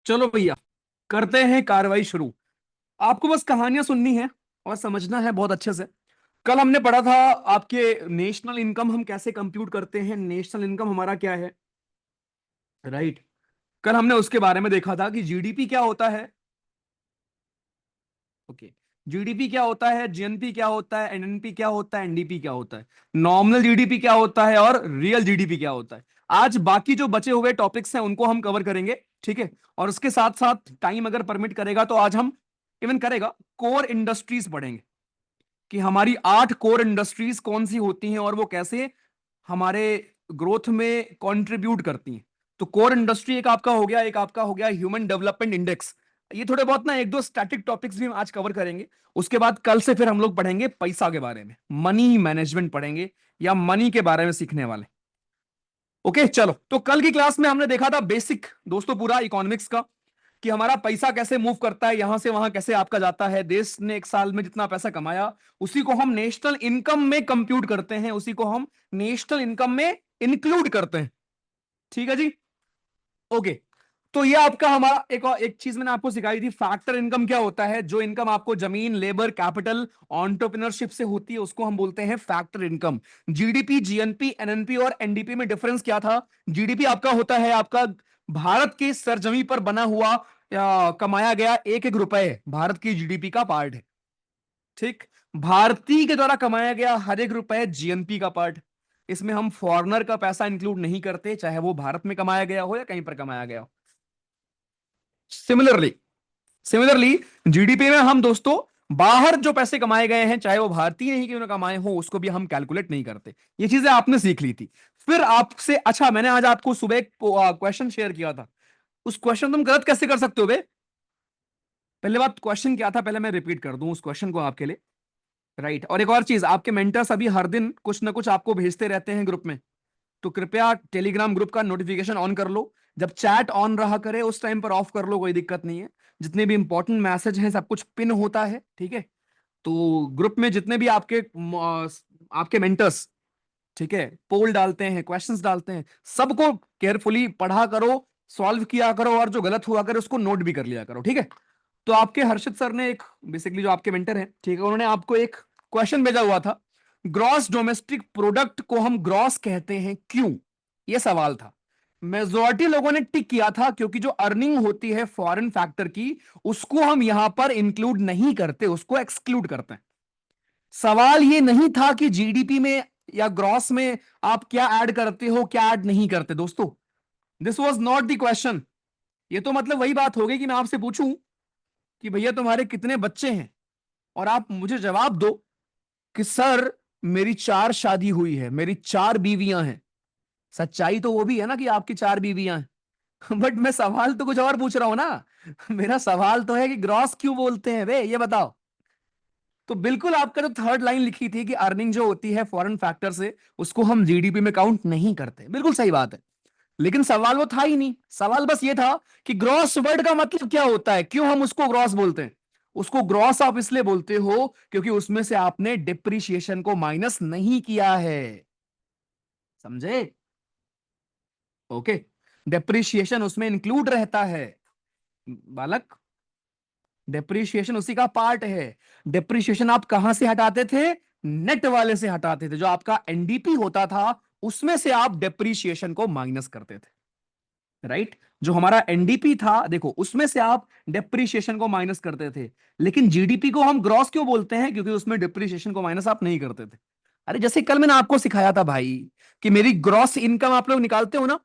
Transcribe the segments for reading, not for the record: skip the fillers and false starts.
चलो भैया, करते हैं कार्रवाई शुरू। आपको बस कहानियां सुननी है और समझना है बहुत अच्छे से। कल हमने पढ़ा था आपके नेशनल इनकम हम कैसे कंप्यूट करते हैं, नेशनल इनकम हमारा क्या है, राइट। कल हमने उसके बारे में देखा था कि जीडीपी क्या होता है। ओके, जीडीपी क्या होता है, जीएनपी क्या होता है, एनएनपी क्या होता है, एनडीपी क्या होता है, नॉमिनल जीडीपी क्या होता है और रियल जीडीपी क्या होता है। आज बाकी जो बचे हुए टॉपिक्स हैं उनको हम कवर करेंगे, ठीक है। और उसके साथ साथ टाइम अगर परमिट करेगा तो आज हम इवन करेगा कोर इंडस्ट्रीज पढ़ेंगे कि हमारी 8 कोर इंडस्ट्रीज कौन सी होती हैं और वो कैसे हमारे ग्रोथ में कंट्रीब्यूट करती हैं। तो कोर इंडस्ट्री एक आपका हो गया, एक आपका हो गया ह्यूमन डेवलपमेंट इंडेक्स। ये थोड़े बहुत ना एक दो स्टैटिक टॉपिक्स भी हम आज कवर करेंगे। उसके बाद कल से फिर हम लोग पढ़ेंगे पैसा के बारे में, मनी मैनेजमेंट पढ़ेंगे या मनी के बारे में सीखने वाले। ओके चलो, तो कल की क्लास में हमने देखा था बेसिक दोस्तों पूरा इकोनॉमिक्स का कि हमारा पैसा कैसे मूव करता है, यहां से वहां कैसे आपका जाता है। देश ने एक साल में जितना पैसा कमाया उसी को हम नेशनल इनकम में कंप्यूट करते हैं, उसी को हम नेशनल इनकम में इंक्लूड करते हैं। ठीक है जी, ओके। तो ये आपका हमारा एक और एक चीज मैंने आपको सिखाई थी, फैक्टर इनकम क्या होता है। जो इनकम आपको जमीन, लेबर, कैपिटल, एंटरप्रेन्योरशिप से होती है उसको हम बोलते हैं factor income. GDP, GNP, NNP और एनडीपी में डिफरेंस क्या था। जीडीपी आपका होता है आपका भारत की सरजमी पर बना हुआ कमाया गया एक एक रुपए भारत की जीडीपी का पार्ट है, ठीक। भारतीय के द्वारा कमाया गया हर एक रुपए जीएनपी का पार्ट। इसमें हम फॉरेनर का पैसा इंक्लूड नहीं करते, चाहे वो भारत में कमाया गया हो या कहीं पर कमाया गया हो। सिमिलरली सिमिलरली जीडीपी में हम दोस्तों बाहर जो पैसे कमाए गए हैं चाहे वो भारतीय ही क्यों ना कमाए हो उसको भी हम कैलकुलेट नहीं करते। ये चीजें आपने सीख ली थी। फिर आपसे अच्छा, मैंने आज आपको सुबह एक क्वेश्चन शेयर किया था। उस क्वेश्चन तुम गलत कैसे कर सकते हो बे। पहले बात, क्वेश्चन क्या था पहले मैं रिपीट कर दूं उस क्वेश्चन को आपके लिए, राइट। और एक और चीज, आपके मेंटर्स अभी हर दिन कुछ ना कुछ आपको भेजते रहते हैं ग्रुप में, तो कृपया टेलीग्राम ग्रुप का नोटिफिकेशन ऑन कर लो। जब चैट ऑन रहा करे उस टाइम पर ऑफ कर लो, कोई दिक्कत नहीं है। जितने भी इंपॉर्टेंट मैसेज हैं सब कुछ पिन होता है, ठीक है। तो ग्रुप में जितने भी आपके मेंटर्स, ठीक है, पोल डालते हैं, क्वेश्चंस डालते हैं, सबको केयरफुली पढ़ा करो, सॉल्व किया करो और जो गलत हुआ करे उसको नोट भी कर लिया करो, ठीक है। तो आपके हर्षित सर ने एक, बेसिकली जो आपके मेंटर हैं, ठीक है, उन्होंने आपको एक क्वेश्चन भेजा हुआ था। ग्रॉस डोमेस्टिक प्रोडक्ट को हम ग्रॉस कहते हैं क्यों, यह सवाल था। मेजॉरिटी लोगों ने टिक किया था क्योंकि जो अर्निंग होती है फॉरेन फैक्टर की उसको हम यहां पर इंक्लूड नहीं करते, उसको एक्सक्लूड करते हैं। सवाल ये नहीं था कि जीडीपी में या ग्रॉस में आप क्या ऐड करते हो क्या ऐड नहीं करते दोस्तों। This was not the question. ये तो मतलब वही बात हो गई कि मैं आपसे पूछूं कि भैया तुम्हारे कितने बच्चे हैं और आप मुझे जवाब दो कि सर मेरी 4 शादी हुई है, मेरी 4 बीवियां हैं। सच्चाई तो वो भी है ना कि आपकी 4 बीवियां हैं। बट मैं सवाल तो कुछ और पूछ रहा हूं ना। मेरा सवाल तो है कि ग्रॉस क्यों बोलते हैं वे, ये बताओ। तो बिल्कुल आपका जो थर्ड लाइन लिखी थी कि अर्निंग जो होती है फॉरेन फैक्टर से उसको हम जीडीपी में काउंट नहीं करते, बिल्कुल सही बात है। लेकिन सवाल वो था ही नहीं, सवाल बस ये था कि ग्रॉस वर्ड का मतलब क्या होता है, क्यों हम उसको ग्रॉस बोलते हैं। उसको ग्रॉस आप इसलिए बोलते हो क्योंकि उसमें से आपने डिप्रिशिएशन को माइनस नहीं किया है, समझे। ओके, डिप्रिशिएशन उसमें इंक्लूड रहता है बालक, डिप्रिशिएशन उसी का पार्ट है। डिप्रिशिएशन आप कहां से हटाते थे, नेट वाले से हटाते थे। जो आपका एनडीपी होता था उसमें से आप डिप्रिशिएशन को माइनस करते थे, राइट। जो हमारा एनडीपी था देखो उसमें से आप डिप्रिशिएशन को माइनस करते थे। लेकिन जीडीपी को हम ग्रॉस क्यों बोलते हैं, क्योंकि उसमें डिप्रिशिएशन को माइनस आप नहीं करते थे। अरे जैसे कल मैंने आपको सिखाया था भाई कि मेरी ग्रॉस इनकम आप लोग निकालते हो ना,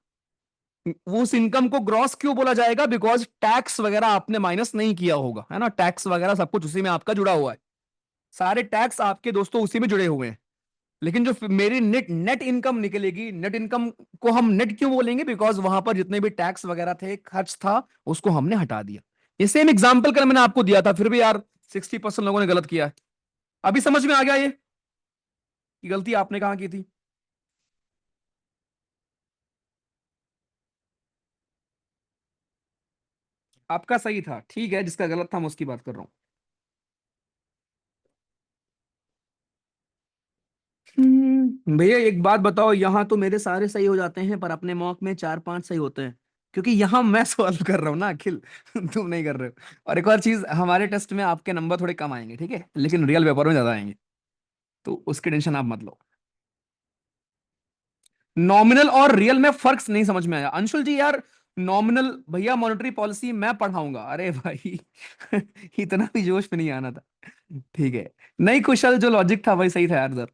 वो उस इनकम को ग्रॉस क्यों बोला जाएगा, बिकॉज टैक्स वगैरह आपने माइनस नहीं किया होगा, है ना। टैक्स वगैरह सब कुछ उसी में आपका जुड़ा हुआ है, सारे टैक्स आपके दोस्तों उसी में जुड़े हुए हैं। लेकिन जो मेरी नेट नेट इनकम निकलेगी, नेट इनकम को हम नेट क्यों बोलेंगे, बिकॉज वहां पर जितने भी टैक्स वगैरह थे, खर्च था, उसको हमने हटा दिया। ये सेम एग्जाम्पल कल मैंने आपको दिया था, फिर भी यार 60% लोगों ने गलत किया है। अभी समझ में आ गया ये कि गलती आपने कहां की थी। आपका सही था, ठीक है, जिसका गलत था मैं उसकी बात कर रहा हूं। भैया एक बात बताओ, यहां तो मेरे सारे सही हो जाते हैं पर अपने मॉक में 4-5 सही होते हैं। क्योंकि यहां मैं सॉल्व कर रहा हूं ना अखिल, तुम नहीं कर रहे हो। और एक और चीज, हमारे टेस्ट में आपके नंबर थोड़े कम आएंगे, ठीक है, लेकिन रियल पेपर में ज्यादा आएंगे, तो उसकी टेंशन आप मत लो। नॉमिनल और रियल में फर्क नहीं समझ में आया अंशुल जी यार। नॉमिनल भैया मॉनेटरी पॉलिसी मैं पढ़ाऊंगा, अरे भाई इतना भी जोश में नहीं आना था। ठीक है, नहीं कुशल, जो लॉजिक था वही सही था यार सर।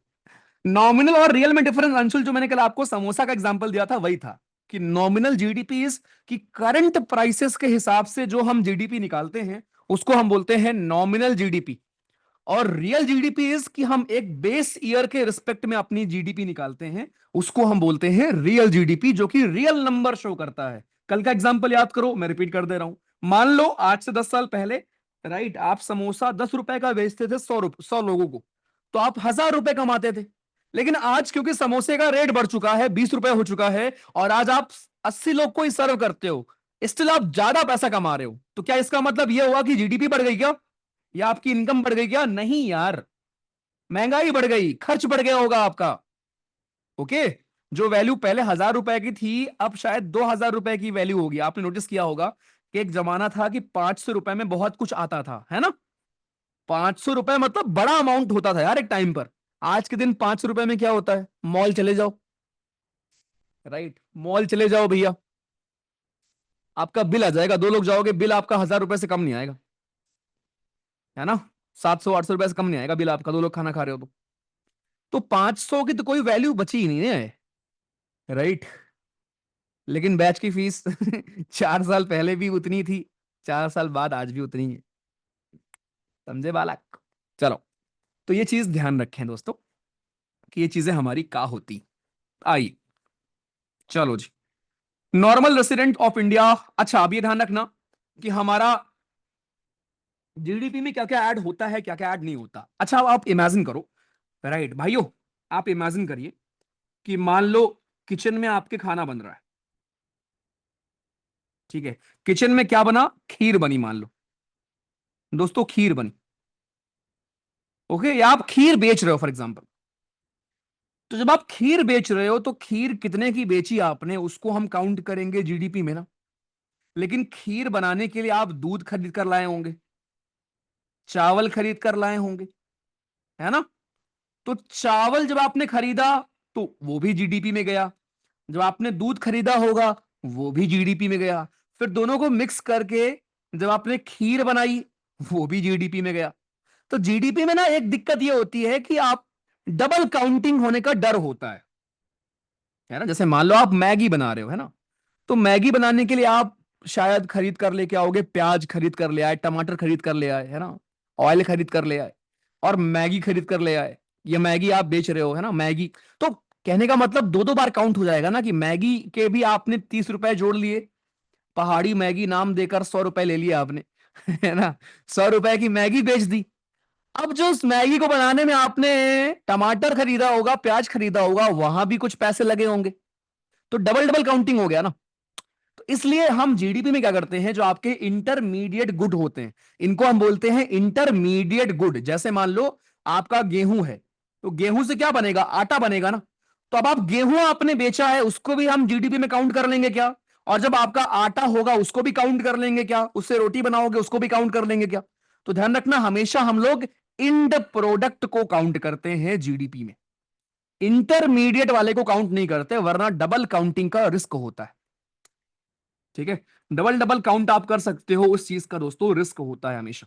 नॉमिनल और रियल में डिफरेंस अंशुल, जो मैंने कल आपको समोसा का एग्जांपल दिया था वही था, कि नॉमिनल जीडीपी इज कि करंट प्राइसेस के हिसाब से जो हम जीडीपी निकालते हैं उसको हम बोलते हैं नॉमिनल जीडीपी। और रियल जीडीपी इज कि हम एक बेस ईयर के रिस्पेक्ट में अपनी जीडीपी निकालते हैं, उसको हम बोलते हैं रियल जीडीपी, जो कि रियल नंबर शो करता है। कल का एग्जांपल याद करो, मैं रिपीट कर दे रहा हूं। मान लो आज से 10 साल पहले, राइट, आप समोसा 10 रुपए का बेचते थे 100 रुपए, 100 लोगों को, तो आप 1000 रुपए कमाते थे। लेकिन आज क्योंकि समोसे का रेट बढ़ चुका है, 20 रुपए हो चुका है, और आज आप 80 लोग को ही सर्व करते हो, स्टिल आप ज्यादा पैसा कमा रहे हो, तो क्या इसका मतलब यह हुआ कि जीडीपी बढ़ गई क्या, या आपकी इनकम बढ़ गई क्या? नहीं यार, महंगाई बढ़ गई, खर्च बढ़ गया होगा आपका। ओके, जो वैल्यू पहले 1000 रुपए की थी अब शायद 2000 रुपए की वैल्यू होगी। आपने नोटिस किया होगा कि एक जमाना था कि 500 रुपए में बहुत कुछ आता था, है ना? 500 रुपए मतलब बड़ा अमाउंट होता था यार एक टाइम पर। आज के दिन 500 रुपए में क्या होता है? मॉल चले जाओ, राइट, मॉल चले जाओ भैया, आपका बिल आ जाएगा, 2 लोग जाओगे, बिल आपका 1000 रुपए से कम नहीं आएगा, है ना? 700 800 रुपए से कम नहीं आएगा बिल आपका, 2 लोग खाना खा रहे हो तो 500 की तो कोई वैल्यू बची ही नहीं है, राइट। लेकिन बैच की फीस 4 साल पहले भी उतनी थी, 4 साल बाद आज भी उतनी है, समझे बालक? चलो, तो ये चीज ध्यान रखें दोस्तों, कि ये चीजें हमारी का होती। आई, चलो जी, नॉर्मल रेसिडेंट ऑफ इंडिया। अच्छा, अब ये ध्यान रखना कि हमारा जीडीपी में क्या क्या ऐड होता है, क्या क्या ऐड नहीं होता। अच्छा, अब आप इमेजिन करो, राइट भाइयों, आप इमेजिन करिए कि मान लो किचन में आपके खाना बन रहा है, ठीक है, किचन में क्या बना? खीर बनी, मान लो दोस्तों, खीर बनी। ओके, या आप खीर बेच रहे हो फॉर एग्जांपल। तो जब आप खीर बेच रहे हो तो खीर कितने की बेची आपने उसको हम काउंट करेंगे जीडीपी में ना। लेकिन खीर बनाने के लिए आप दूध खरीद कर लाए होंगे, चावल खरीद कर लाए होंगे, है ना? तो चावल जब आपने खरीदा तो वो भी जीडीपी में गया, जब आपने दूध खरीदा होगा वो भी जीडीपी में गया, फिर दोनों को मिक्स करके जब आपने खीर बनाई वो भी जीडीपी में गया। तो जीडीपी में ना एक दिक्कत ये होती है कि आप डबल काउंटिंग होने का डर होता है ना? जैसे मान लो आप मैगी बना रहे हो, है ना? तो मैगी बनाने के लिए आप शायद खरीद कर लेके आओगे, प्याज खरीद कर ले आए, टमाटर खरीद कर ले आए, है ना? ऑयल खरीद कर ले आए, और मैगी खरीद कर ले आए। ये मैगी आप बेच रहे हो, है ना, मैगी। तो कहने का मतलब दो दो बार काउंट हो जाएगा ना, कि मैगी के भी आपने 30 रुपए जोड़ लिए, पहाड़ी मैगी नाम देकर 100 रुपए ले लिए आपने है ना? 100 रुपए की मैगी बेच दी। अब जो उस मैगी को बनाने में आपने टमाटर खरीदा होगा, प्याज खरीदा होगा, वहां भी कुछ पैसे लगे होंगे, तो डबल डबल काउंटिंग हो गया ना। तो इसलिए हम जीडीपी में क्या करते हैं, जो आपके इंटरमीडिएट गुड होते हैं, इनको हम बोलते हैं इंटरमीडिएट गुड। जैसे मान लो आपका गेहूं है, तो गेहूं से क्या बनेगा? आटा बनेगा ना। तो अब आप गेहूं आपने बेचा है, उसको भी हम जीडीपी में काउंट कर लेंगे क्या? और जब आपका आटा होगा उसको भी काउंट कर लेंगे क्या? उससे रोटी बनाओगे उसको भी काउंट कर लेंगे क्या? तो ध्यान रखना, हमेशा हम लोग इंड प्रोडक्ट को काउंट करते हैं जीडीपी में, इंटरमीडिएट वाले को काउंट नहीं करते, वरना डबल काउंटिंग का रिस्क होता है। ठीक है, डबल डबल काउंट आप कर सकते हो उस चीज का दोस्तों, रिस्क होता है हमेशा,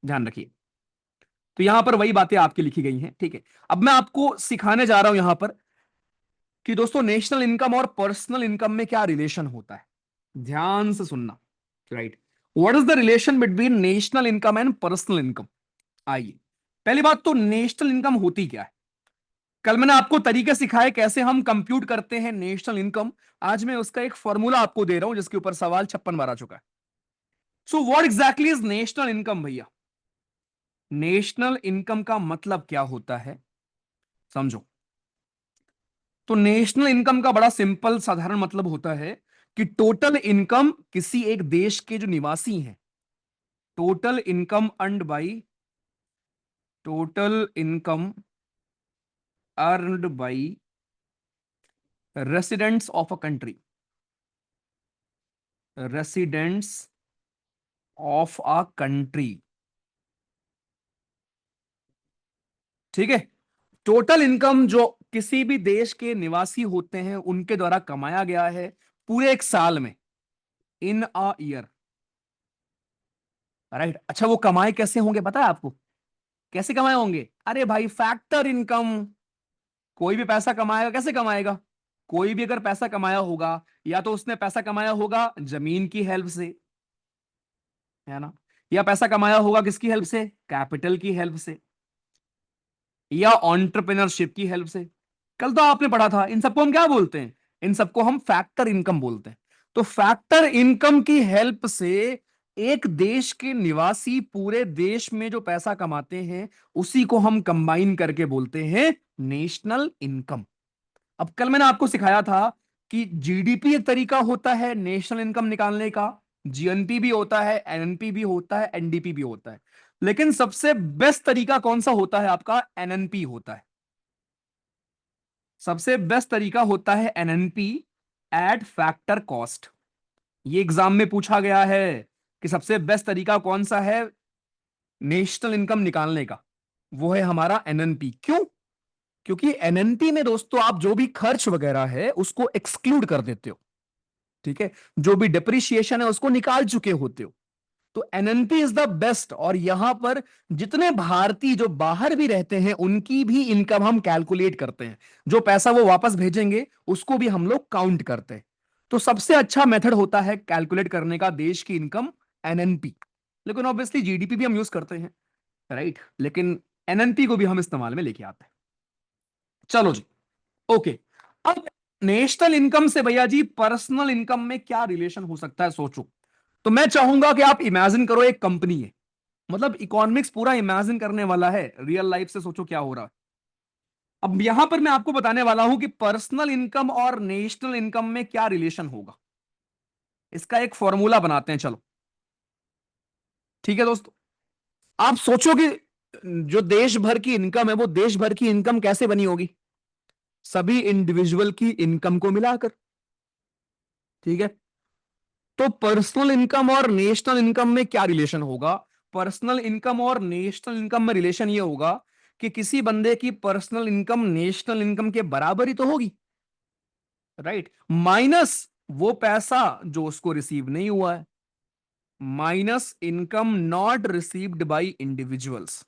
ध्यान रखिए। तो यहां पर वही बातें आपकी लिखी गई हैं, ठीक है। अब मैं आपको सिखाने जा रहा हूं यहां पर कि दोस्तों नेशनल इनकम और पर्सनल इनकम में क्या रिलेशन होता है। ध्यान से सुनना, right. What is the relation between national income and personal income? आइए, पहली बात तो नेशनल इनकम होती क्या है। कल मैंने आपको तरीके सिखाए कैसे हम कंप्यूट करते हैं नेशनल इनकम। आज मैं उसका एक फॉर्मूला आपको दे रहा हूं जिसके ऊपर सवाल 56 बार आ चुका है। So what exactly is national income भैया? नेशनल इनकम का मतलब क्या होता है, समझो। तो नेशनल इनकम का बड़ा सिंपल साधारण मतलब होता है कि टोटल इनकम किसी एक देश के जो निवासी हैं, total income earned by, total income earned by residents of a country, residents of a country. ठीक है, टोटल इनकम जो किसी भी देश के निवासी होते हैं उनके द्वारा कमाया गया है पूरे एक साल में, इन अ ईयर। राइट, अच्छा वो कमाए कैसे होंगे पता है आपको? कैसे कमाए होंगे? अरे भाई फैक्टर इनकम। कोई भी पैसा कमाएगा कैसे कमाएगा? कोई भी अगर पैसा कमाया होगा, या तो उसने पैसा कमाया होगा जमीन की हेल्प से, है ना, या पैसा कमाया होगा किसकी हेल्प से? कैपिटल की हेल्प से, या ऑन्टरप्रेन्योरशिप की हेल्प से। कल तो आपने पढ़ा था, इन सबको हम क्या बोलते हैं? इन सबको हम फैक्टर इनकम बोलते हैं। तो फैक्टर इनकम की हेल्प से एक देश के निवासी पूरे देश में जो पैसा कमाते हैं उसी को हम कंबाइन करके बोलते हैं नेशनल इनकम। अब कल मैंने आपको सिखाया था कि जीडीपी एक तरीका होता है नेशनल इनकम निकालने का, जीएनपी भी होता है, एनएनपी भी होता है, एनडीपी भी होता है, लेकिन सबसे बेस्ट तरीका कौन सा होता है आपका? एनएनपी होता है। सबसे बेस्ट तरीका होता है एनएनपी, एट फैक्टर कॉस्ट। ये एग्जाम में पूछा गया है कि सबसे बेस्ट तरीका कौन सा है नेशनल इनकम निकालने का? वो है हमारा एनएनपी। क्यों? क्योंकि एनएनपी में दोस्तों आप जो भी खर्च वगैरह है उसको एक्सक्लूड कर देते हो। ठीक है, जो भी डिप्रिशिएशन है उसको निकाल चुके होते हो। तो एनएनपी इज द बेस्ट। और यहां पर जितने भारतीय जो बाहर भी रहते हैं उनकी भी इनकम हम कैलकुलेट करते हैं। जो पैसा वो वापस भेजेंगे उसको भी हम लोग काउंट करते हैं। तो सबसे अच्छा मेथड होता है कैलकुलेट करने का देश की इनकम, एनएनपी। लेकिन ऑब्वियसली जीडीपी भी हम यूज करते हैं, राइट, लेकिन एनएनपी को भी हम इस्तेमाल में लेके आते हैं। चलो जी, ओके। अब नेशनल इनकम से भैया जी पर्सनल इनकम में क्या रिलेशन हो सकता है, सोचो। तो मैं चाहूंगा कि आप इमेजिन करो एक कंपनी है, मतलब इकोनॉमिक्स पूरा इमेजिन करने वाला है, रियल लाइफ से सोचो क्या हो रहा है। अब यहां पर मैं आपको बताने वाला हूं कि पर्सनल इनकम और नेशनल इनकम में क्या रिलेशन होगा। इसका एक फॉर्मूला बनाते हैं, चलो। ठीक है दोस्तों, आप सोचो कि जो देश भर की इनकम है वो देश भर की इनकम कैसे बनी होगी? सभी इंडिविजुअल की इनकम को मिलाकर। ठीक है, तो पर्सनल इनकम और नेशनल इनकम में क्या रिलेशन होगा? पर्सनल इनकम और नेशनल इनकम में रिलेशन ये होगा कि किसी बंदे की पर्सनल इनकम नेशनल इनकम के बराबर ही तो होगी, राइट, माइनस वो पैसा जो उसको रिसीव नहीं हुआ है, minus income not received by individuals.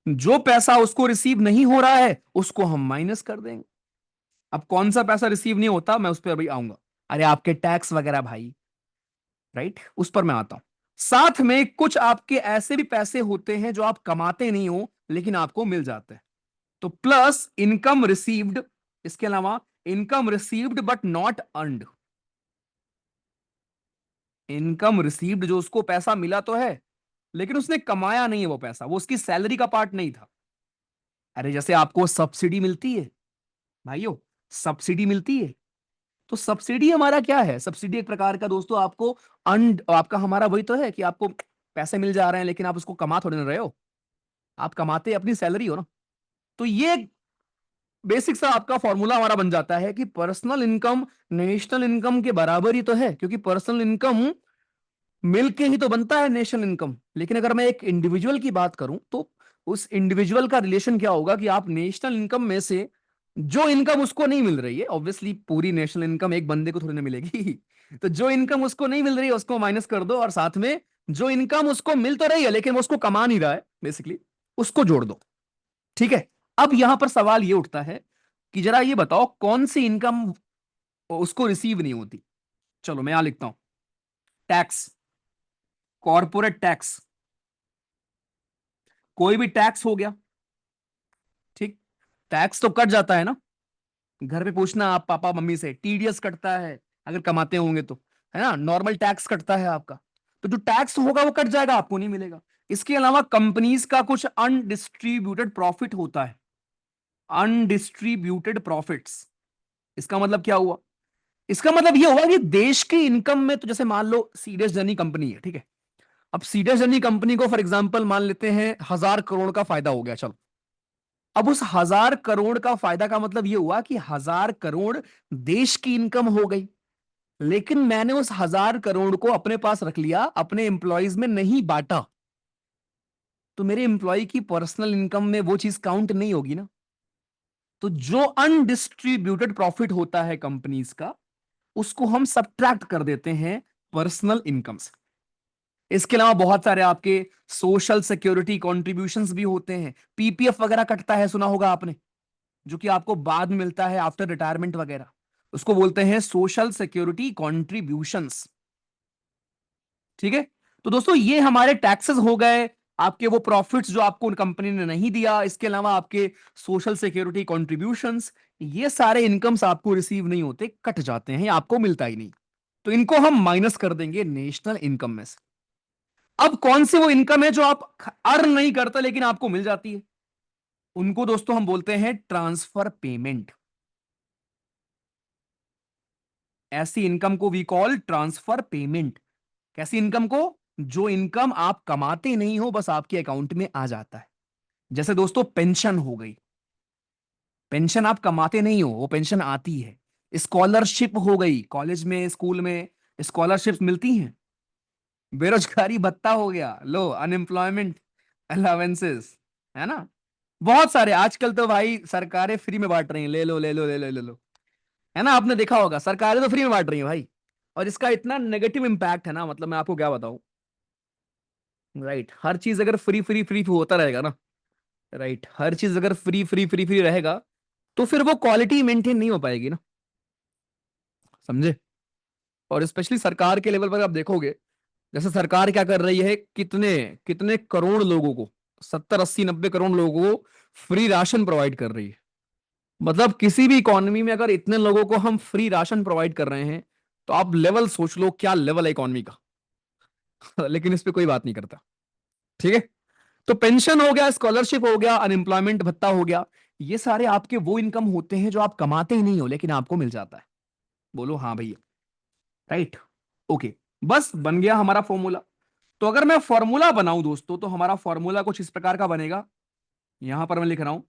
जो पैसा उसको रिसीव नहीं हो रहा है उसको हम माइनस कर देंगे। अब कौन सा पैसा रिसीव नहीं होता मैं उस पर अभी आऊंगा। अरे आपके टैक्स वगैरह भाई, राइट, उस पर मैं आता हूं। साथ में कुछ आपके ऐसे भी पैसे होते हैं जो आप कमाते नहीं हो लेकिन आपको मिल जाते हैं, तो प्लस इनकम रिसीव्ड। इसके अलावा income received but not earned. Income received जो उसको पैसा मिला तो है लेकिन उसने कमाया नहीं है वो पैसा, वो उसकी सैलरी का पार्ट नहीं था। अरे जैसे आपको सब्सिडी मिलती है भाइयों, सब्सिडी मिलती है। तो सब्सिडी हमारा क्या है? सब्सिडी एक प्रकार का दोस्तों आपको अन आपका हमारा वही तो है कि आपको पैसे मिल जा रहे हैं लेकिन आप उसको कमा थोड़े ना रहे हो, आप कमाते अपनी सैलरी हो ना। तो ये बेसिक सा आपका फॉर्मूला हमारा बन जाता है कि पर्सनल इनकम नेशनल इनकम के बराबर ही तो है, क्योंकि पर्सनल इनकम मिलके ही तो बनता है नेशनल इनकम। लेकिन अगर मैं एक इंडिविजुअल की बात करूं तो उस इंडिविजुअल का रिलेशन क्या होगा कि आप नेशनल इनकम में से जो इनकम उसको नहीं मिल रही है, ऑब्वियसली पूरी नेशनल इनकम एक बंदे को थोड़ी ना मिलेगी तो जो इनकम उसको नहीं मिल रही है उसको माइनस कर दो, और साथ में जो इनकम उसको मिल तो रही है लेकिन वो उसको कमा नहीं रहा है बेसिकली, उसको जोड़ दो। ठीक है, अब यहां पर सवाल ये उठता है कि जरा ये बताओ कौन सी इनकम उसको रिसीव नहीं होती। चलो मैं यहां लिखता हूं, टैक्स, कॉर्पोरेट टैक्स, कोई भी टैक्स हो गया। ठीक, टैक्स तो कट जाता है ना, घर पे पूछना आप पापा मम्मी से, टीडीएस कटता है अगर कमाते होंगे तो, है ना, नॉर्मल टैक्स कटता है आपका। तो जो टैक्स होगा वो कट जाएगा, आपको नहीं मिलेगा। इसके अलावा कंपनीज का कुछ अनडिस्ट्रीब्यूटेड प्रॉफिट होता है, अनडिस्ट्रीब्यूटेड प्रॉफिट्स। इसका मतलब क्या हुआ? इसका मतलब ये हुआ कि देश की इनकम में, तो जैसे मान लो सीडीएस जर्नी कंपनी है, ठीक है, अब सीडीएस जर्नी कंपनी को फॉर एग्जांपल मान लेते हैं 1,000 करोड़ का फायदा हो गया, चलो, अब उस 1,000 करोड़ का फायदा का मतलब ये हुआ कि 1,000 करोड़ देश की इनकम हो गई, लेकिन मैंने उस 1,000 करोड़ को अपने पास रख लिया, अपने एम्प्लॉयज में नहीं बांटा, तो मेरे एम्प्लॉय की पर्सनल इनकम में वो चीज काउंट नहीं होगी ना। तो जो अनडिस्ट्रीब्यूटेड प्रॉफिट होता है कंपनीज का, उसको हम सब्ट्रैक्ट कर देते हैं पर्सनल इनकम से। इसके अलावा बहुत सारे आपके सोशल सिक्योरिटी कॉन्ट्रीब्यूशंस भी होते हैं, पीपीएफ वगैरह कटता है, सुना होगा आपने, जो कि आपको बाद में मिलता है आफ्टर रिटायरमेंट वगैरह, उसको बोलते हैं सोशल सिक्योरिटी कॉन्ट्रीब्यूशंस। ठीक है। तो दोस्तों ये हमारे टैक्सेस हो गए, आपके वो प्रॉफिट्स जो आपको उन कंपनी ने नहीं दिया, इसके अलावा आपके सोशल सिक्योरिटी कॉन्ट्रीब्यूशंस, ये सारे इनकम्स आपको रिसीव नहीं होते, कट जाते हैं, आपको मिलता ही नहीं। तो इनको हम माइनस कर देंगे नेशनल इनकम में से। अब कौन सी वो इनकम है जो आप अर्न नहीं करते लेकिन आपको मिल जाती है, उनको दोस्तों हम बोलते हैं ट्रांसफर पेमेंट। ऐसी इनकम को वी कॉल ट्रांसफर पेमेंट। कैसी इनकम को? जो इनकम आप कमाते नहीं हो, बस आपके अकाउंट में आ जाता है। जैसे दोस्तों पेंशन हो गई, पेंशन आप कमाते नहीं हो, वो पेंशन आती है। स्कॉलरशिप हो गई, कॉलेज में स्कूल में स्कॉलरशिप मिलती हैं। बेरोजगारी भत्ता हो गया, लो अनएम्प्लॉयमेंट अलावेंसेस, है ना। बहुत सारे आजकल तो भाई सरकारें फ्री में बांट रही हैं, ले लो ले लो ले लो ले लो, है ना। आपने देखा होगा सरकारें तो फ्री में बांट रही हैं भाई, और इसका इतना नेगेटिव इंपैक्ट है ना, मतलब मैं आपको क्या बताऊं। राइट, हर चीज अगर फ्री फ्री फ्री होता रहेगा ना, राइट, हर चीज अगर फ्री फ्री फ्री फ्री रहेगा, तो फिर वो क्वालिटी मेंटेन नहीं हो पाएगी ना, समझे। और स्पेशली सरकार के लेवल पर आप देखोगे, जैसे सरकार क्या कर रही है, कितने कितने करोड़ लोगों को, 70 80 90 करोड़ लोगों को फ्री राशन प्रोवाइड कर रही है। मतलब किसी भी इकोनॉमी में अगर इतने लोगों को हम फ्री राशन प्रोवाइड कर रहे हैं, तो आप लेवल सोच लो क्या लेवल है इकोनॉमी का। लेकिन इस पे कोई बात नहीं करता। ठीक है। तो पेंशन हो गया, स्कॉलरशिप हो गया, अनएम्प्लॉयमेंट भत्ता हो गया, ये सारे आपके वो इनकम होते हैं जो आप कमाते ही नहीं हो लेकिन आपको मिल जाता है। बोलो हाँ भैया। राइट। ओके। बस बन गया हमारा फॉर्मूला। तो अगर मैं फॉर्मूला बनाऊं दोस्तों, तो हमारा फॉर्मूला कुछ इस प्रकार का बनेगा। यहां पर मैं लिख रहा हूं,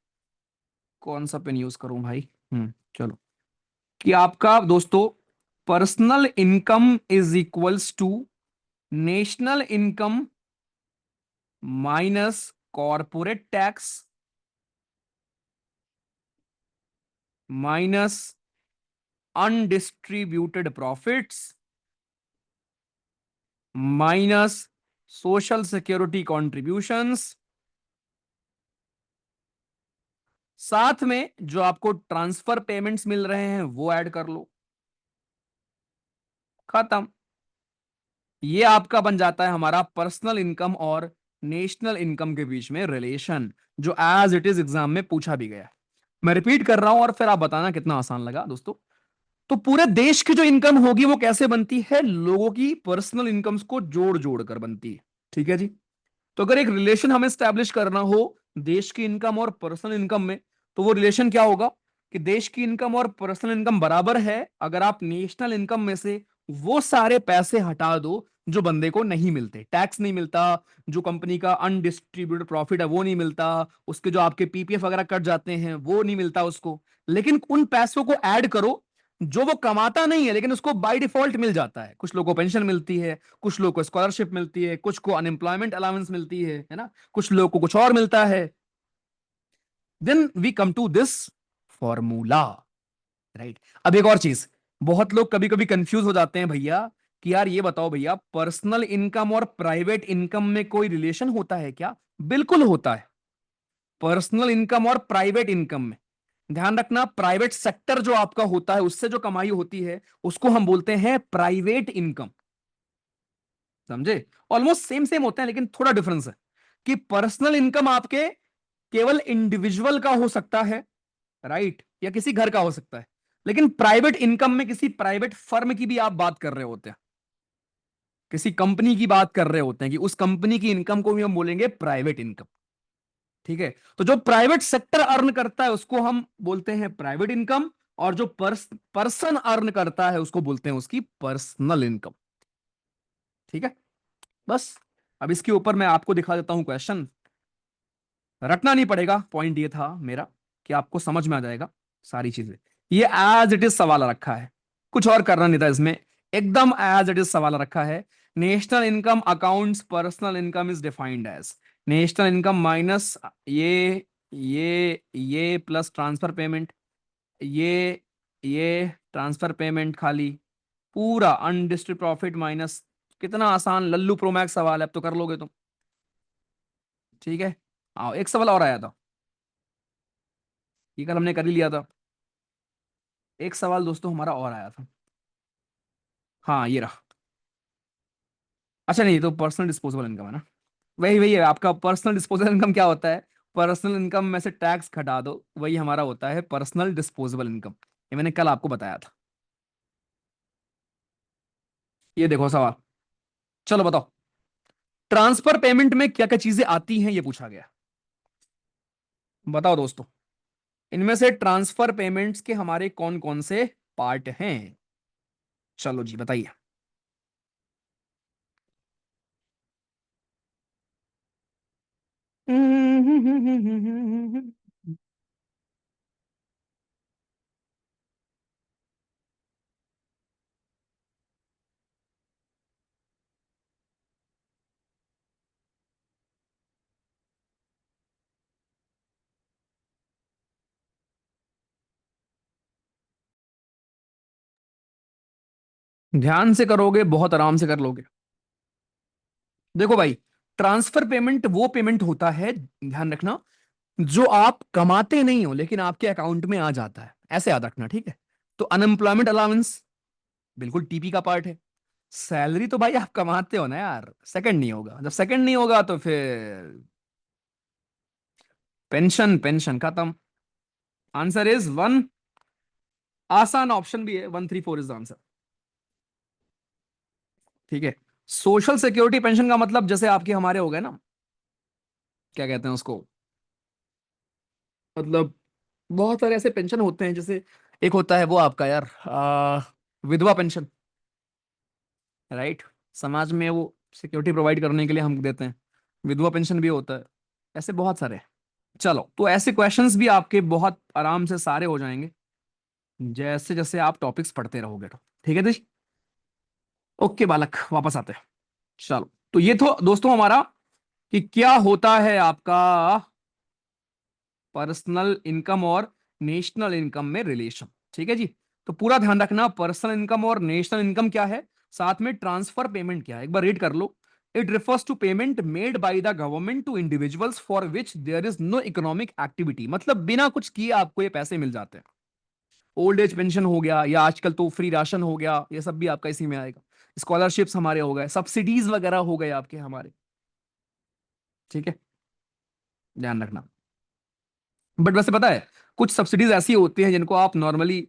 कौन सा पेन यूज करूं भाई। चलो, कि आपका दोस्तों personal income is equals to national income minus corporate tax minus undistributed profits minus social security contributions, साथ में जो आपको ट्रांसफर पेमेंट्स मिल रहे हैं वो ऐड कर लो। खत्म। ये आपका बन जाता है हमारा पर्सनल इनकम और नेशनल इनकम के बीच में रिलेशन, जो एज इट इज एग्जाम में पूछा भी गया है। मैं रिपीट कर रहा हूं और फिर आप बताना कितना आसान लगा दोस्तों। तो पूरे देश की जो इनकम होगी वो कैसे बनती है, लोगों की पर्सनल इनकम्स को जोड़ जोड़ कर बनती है। ठीक है जी। तो अगर एक रिलेशन हमें स्टैब्लिश करना हो देश की इनकम और पर्सनल इनकम में, तो वो रिलेशन क्या होगा कि देश की इनकम और पर्सनल इनकम बराबर है अगर आप नेशनल इनकम में से वो सारे पैसे हटा दो जो बंदे को नहीं मिलते, टैक्स नहीं मिलता, जो कंपनी का अनडिस्ट्रीब्यूटेड प्रॉफिट है वो नहीं मिलता, उसके जो आपके पीपीएफ वगैरह कट जाते हैं वो नहीं मिलता उसको, लेकिन उन पैसों को ऐड करो जो वो कमाता नहीं है लेकिन उसको बाय डिफॉल्ट मिल जाता है। कुछ लोगों को पेंशन मिलती है, कुछ लोगों को स्कॉलरशिप मिलती है, कुछ को अनएम्प्लॉयमेंट अलाउंस मिलती है ना, कुछ लोगों को कुछ और मिलता है। Then we come to this formula. Right. अब एक और चीज, बहुत लोग कभी कभी कंफ्यूज हो जाते हैं भैया, कि यार ये बताओ भैया, पर्सनल इनकम और प्राइवेट इनकम में कोई रिलेशन होता है क्या? बिल्कुल होता है। पर्सनल इनकम और प्राइवेट इनकम में, ध्यान रखना, प्राइवेट सेक्टर जो आपका होता है उससे जो कमाई होती है उसको हम बोलते हैं प्राइवेट इनकम। समझे? ऑलमोस्ट सेम सेम होते हैं लेकिन थोड़ा डिफरेंस है, कि पर्सनल इनकम आपके केवल इंडिविजुअल का हो सकता है, राइट, या किसी घर का हो सकता है, लेकिन प्राइवेट इनकम में किसी प्राइवेट फर्म की भी आप बात कर रहे होते हैं, किसी कंपनी की बात कर रहे होते हैं, कि उस कंपनी की इनकम को भी हम बोलेंगे प्राइवेट इनकम। ठीक है। तो जो प्राइवेट सेक्टर अर्न करता है उसको हम बोलते हैं प्राइवेट इनकम, और जो पर्सन अर्न करता है उसको बोलते हैं उसकी पर्सनल इनकम। ठीक है। बस अब इसके ऊपर मैं आपको दिखा देता हूं क्वेश्चन। रटना नहीं पड़ेगा, पॉइंट ये था मेरा कि आपको समझ में आ जाएगा सारी चीजें। ये एज इट इज सवाल रखा है, कुछ और करना नहीं था इसमें, एकदम एज इट इज सवाल रखा है। National income accounts personal income is defined as national income minus ये प्लस ट्रांसफर पेमेंट, ये ये ट्रांसफर पेमेंट खाली, पूरा अनडिस्ट्रिब्यूटेड प्रॉफिट माइनस। कितना आसान लल्लू प्रोमैक्स सवाल है, अब तो कर लोगे तुम। ठीक है, आओ एक सवाल और आया था, ये कल हमने कर ही लिया था। एक सवाल दोस्तों हमारा और आया था, हाँ ये रहा। अच्छा नहीं, ये तो पर्सनल डिस्पोजेबल इनकम है ना। वही वही है आपका पर्सनल डिस्पोजेबल इनकम। क्या होता है? पर्सनल इनकम में से टैक्स घटा दो, वही हमारा होता है पर्सनल डिस्पोजेबल इनकम। ये मैंने कल आपको बताया था। ये देखो सवाल, चलो बताओ। ट्रांसफर पेमेंट में क्या क्या चीजें आती हैं, ये पूछा गया। बताओ दोस्तों, इनमें से ट्रांसफर पेमेंट्स के हमारे कौन कौन से पार्ट हैं? चलो जी बताइए। ध्यान से करोगे, बहुत आराम से कर लोगे। देखो भाई, ट्रांसफर पेमेंट वो पेमेंट होता है, ध्यान रखना, जो आप कमाते नहीं हो लेकिन आपके अकाउंट में आ जाता है, ऐसे याद रखना, ठीक है। तो अनएम्प्लॉयमेंट अलाउंस बिल्कुल टीपी का पार्ट है। सैलरी तो भाई आप कमाते हो ना यार, सेकंड नहीं होगा, जब सेकंड नहीं होगा तो फिर पेंशन, पेंशन खत्म। Answer is one. आसान ऑप्शन भी है, 134 इज आंसर। ठीक है। सोशल सिक्योरिटी पेंशन का मतलब जैसे आपके हमारे हो गए ना, क्या कहते हैं उसको, मतलब बहुत सारे ऐसे पेंशन होते हैं, जैसे एक होता है वो आपका यार विधवा पेंशन, राइट। समाज में वो सिक्योरिटी प्रोवाइड करने के लिए हम देते हैं, विधवा पेंशन भी होता है। ऐसे बहुत सारे हैं। चलो, तो ऐसे क्वेश्चंस भी आपके बहुत आराम से सारे हो जाएंगे, जैसे जैसे आप टॉपिक्स पढ़ते रहोगे तो। ठीक है जी। ओके बालक, वापस आते हैं। चलो, तो ये तो दोस्तों हमारा कि क्या होता है आपका पर्सनल इनकम और नेशनल इनकम में रिलेशन। ठीक है जी। तो पूरा ध्यान रखना, पर्सनल इनकम और नेशनल इनकम क्या है, साथ में ट्रांसफर पेमेंट क्या है, एक बार रीड कर लो। It refers to payment made by the government to individuals for which there is no economic activity, मतलब बिना कुछ किए आपको ये पैसे मिल जाते हैं। ओल्ड एज पेंशन हो गया, या आजकल तो फ्री राशन हो गया, ये सब भी आपका इसी में आएगा। स्कॉलरशिप्स हमारे हो गए, सब्सिडीज वगैरह हो गए आपके हमारे। ठीक है, ध्यान रखना। बट वैसे पता है, कुछ सब्सिडीज ऐसी होती हैं जिनको आप नॉर्मली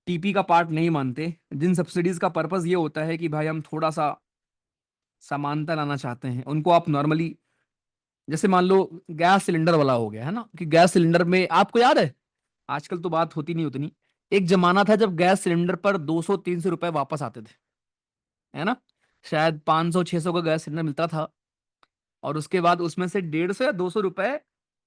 टीपी का पार्ट नहीं मानते, जिन सब्सिडीज का पर्पस ये होता है कि भाई हम थोड़ा सा समानता लाना चाहते हैं, उनको आप नॉर्मली, जैसे मान लो गैस सिलेंडर वाला हो गया है ना, कि गैस सिलेंडर में आपको याद है, आजकल तो बात होती नहीं उतनी, एक जमाना था जब गैस सिलेंडर पर 200-300 रुपए वापस आते थे, है ना। शायद 500-600 का गैस सिलेंडर मिलता था, और उसके बाद उसमें से 150 या 200 रुपए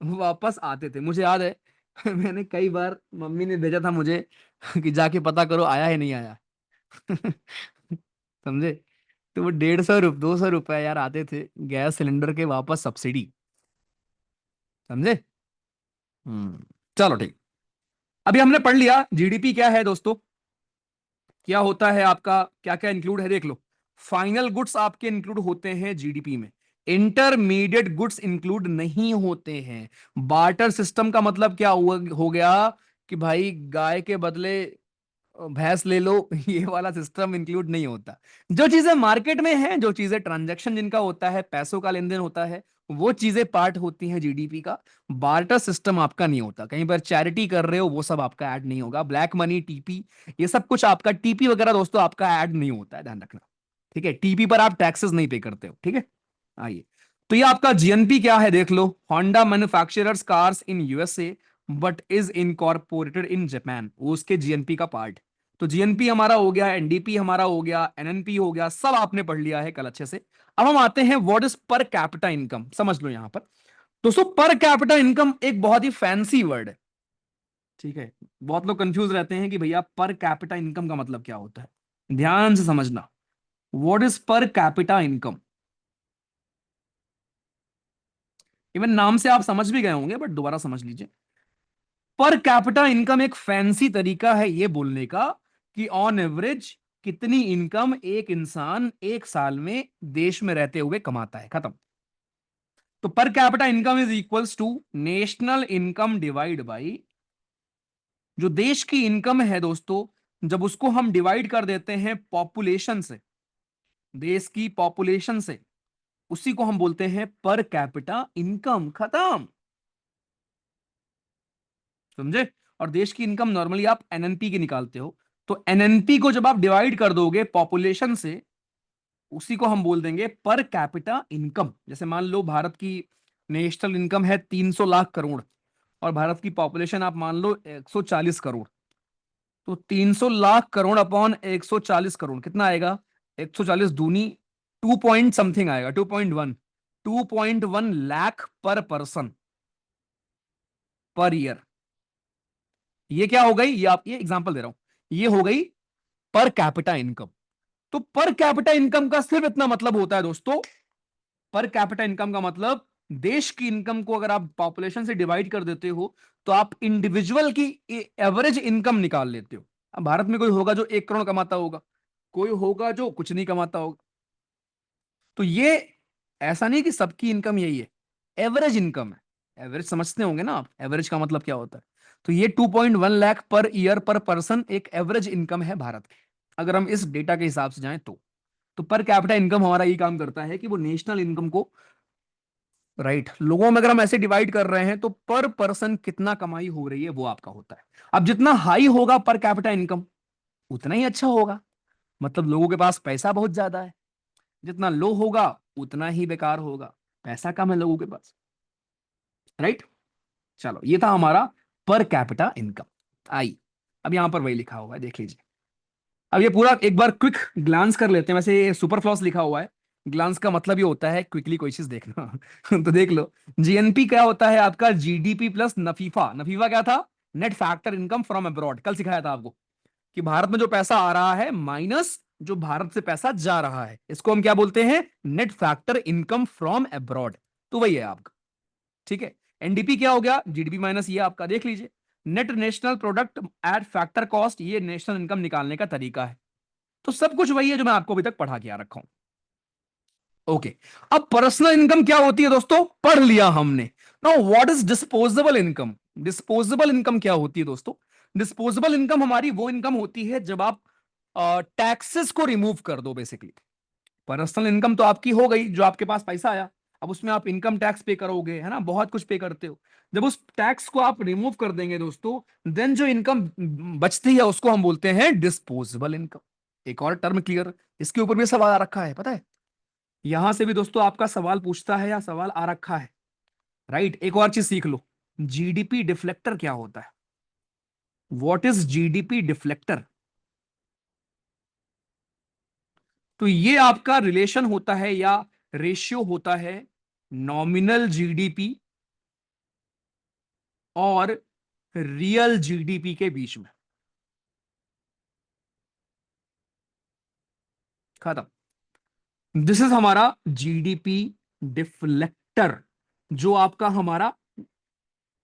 वापस आते थे, मुझे याद है। मैंने कई बार, मम्मी ने भेजा था मुझे कि जाके पता करो आया है नहीं आया। समझे। तो वो 150 रुपये 200 रुपए यार आते थे गैस सिलेंडर के वापस, सब्सिडी। समझे। चलो ठीक। अभी हमने पढ़ लिया जीडीपी क्या है दोस्तों, क्या होता है आपका, क्या क्या इंक्लूड है देख लो। फाइनल गुड्स आपके इंक्लूड होते हैं जीडीपी में, इंटरमीडिएट गुड्स इंक्लूड नहीं होते हैं। बार्टर सिस्टम का मतलब क्या हुआ, हो गया कि भाई गाय के बदले भैंस ले लो, ये वाला सिस्टम इंक्लूड नहीं होता। जो चीजें मार्केट में हैं, जो चीजें ट्रांजैक्शन जिनका होता है, पैसों का लेन देन होता है, वो चीजें पार्ट होती हैं जीडीपी का। बार्टर सिस्टम आपका नहीं होता, कहीं पर चैरिटी कर रहे हो वो सब आपका ऐड नहीं होगा, ब्लैक मनी टीपी, ये सब कुछ आपका, टीपी वगैरह दोस्तों आपका ऐड नहीं होता है, ध्यान रखना। ठीक है, टीपी पर आप टैक्सेस नहीं पे करते हो। ठीक है, आइए। तो ये आपका जीएनपी क्या है देख लो। Honda manufacturers cars in USA but is incorporated in Japan, वो उसके जीएनपी का पार्ट। तो जीएनपी हमारा हो गया, एनडीपी हमारा हो गया, एनएनपी हो गया, सब आपने पढ़ लिया है कल अच्छे से। अब हम आते हैं व्हाट इज पर कैपिटा इनकम, समझ लो यहां पर। दोस्तों पर कैपिटा इनकम एक बहुत ही फैंसी वर्ड है, ठीक है। बहुत लोग कंफ्यूज रहते हैं कि भैया पर कैपिटा इनकम का मतलब क्या होता है। ध्यान से समझना, व्हाट इज पर कैपिटा इनकम। इवन नाम से आप समझ भी गए होंगे, बट दोबारा समझ लीजिए। पर कैपिटा इनकम एक फैंसी तरीका है ये बोलने का कि ऑन एवरेज कितनी इनकम एक इंसान एक साल में देश में रहते हुए कमाता है, खत्म। तो per capita income is equals to national income divide by, जो देश की इनकम है दोस्तों, जब उसको हम डिवाइड कर देते हैं पॉपुलेशन से, देश की पॉपुलेशन से, उसी को हम बोलते हैं पर कैपिटा इनकम, खत्म। समझे। और देश की इनकम नॉर्मली आप एनएनपी की निकालते हो, तो एनएनपी को जब आप डिवाइड कर दोगे पॉपुलेशन से, उसी को हम बोल देंगे पर कैपिटा इनकम। जैसे मान लो भारत की नेशनल इनकम है 300 लाख करोड़, और भारत की पॉपुलेशन आप मान लो 140 करोड़, तो 300 लाख करोड़ अपॉन 140 करोड़ कितना आएगा? 140 दूनी 2 पॉइंट समथिंग आएगा, 2.1, 2.1 लाख पर पर्सन पर ईयर। ये क्या हो गई? ये आप, ये एग्जांपल दे रहा हूं, ये हो गई पर कैपिटा इनकम। तो पर कैपिटा इनकम का सिर्फ इतना मतलब होता है दोस्तों, पर कैपिटा इनकम का मतलब देश की इनकम को अगर आप पॉपुलेशन से डिवाइड कर देते हो, तो आप इंडिविजुअल की एवरेज इनकम निकाल लेते हो। अब भारत में कोई होगा जो 1 करोड़ कमाता होगा, कोई होगा जो कुछ नहीं कमाता होगा। तो ये ऐसा नहीं कि सबकी इनकम यही है, एवरेज इनकम है। एवरेज समझते होंगे ना आप, एवरेज का मतलब क्या होता है। तो ये 2.1 लाख पर ईयर पर पर्सन एक एवरेज इनकम है भारत की, अगर हम इस डेटा के हिसाब से जाएं तो पर कैपिटा इनकम हमारा ये काम करता है कि वो नेशनल इनकम को, राइट, लोगों में अगर हम ऐसे डिवाइड कर रहे हैं तो पर पर्सन कितना कमाई हो रही है वो आपका होता है। अब जितना हाई होगा पर कैपिटा इनकम, उतना ही अच्छा होगा, मतलब लोगों के पास पैसा बहुत ज्यादा है। जितना लो होगा उतना ही बेकार होगा, पैसा कम है लोगों के पास, राइट। चलो, ये था हमारा पर कैपिटा इनकम। आई, अब यहां पर वही लिखा हुआ है, देख लीजिए। अब ये पूरा एक बार क्विक ग्लांस कर लेते हैं। वैसे ये सुपर फ्लॉस लिखा हुआ है, ग्लांस का मतलब ये होता है क्विकली कोई चीज देखना। तो देख लो, जीएनपी क्या होता है आपका? GDP plus नफीफा। नफीफा क्या था? Net factor income from abroad. कल सिखाया था आपको कि भारत में जो पैसा आ रहा है माइनस जो भारत से पैसा जा रहा है, इसको हम क्या बोलते हैं? Net factor income from abroad. तो वही है आपका, ठीक है। एनडीपी क्या हो गया? जीडीपी माइनस ये आपका, देख लीजिए, net national product at factor cost, ये नेशनल इनकम निकालने का तरीका है। तो सब कुछ वही है जो मैं आपको अभी तक पढ़ा के आ रखा हूं। ओके, अब पर्सनल इनकम क्या होती है दोस्तों? पढ़ लिया हमने। Now what is disposable income? Disposable income क्या होती है दोस्तों? डिस्पोजेबल इनकम हमारी वो इनकम होती है जब आप टैक्सेस को रिमूव कर दो बेसिकली। पर्सनल इनकम तो आपकी हो गई, जो आपके पास पैसा आया, अब उसमें आप इनकम टैक्स पे करोगे, है ना, बहुत कुछ पे करते हो। जब उस टैक्स को आप रिमूव कर देंगे दोस्तों, देन जो इनकम बचती है उसको हम बोलते हैं डिस्पोजेबल इनकम। एक और टर्म क्लियर, इसके ऊपर भी सवाल आ रखा है, पता है। यहां से भी दोस्तों आपका सवाल पूछता है या सवाल आ रखा है, राइट। एक और चीज सीख लो, जीडीपी डिफ्लेक्टर क्या होता है? What is GDP deflector? तो ये आपका रिलेशन होता है या रेशियो होता है नॉमिनल जीडीपी और रियल जीडीपी के बीच में, खत्म। दिस इज हमारा जीडीपी डिफ्लेक्टर, जो आपका हमारा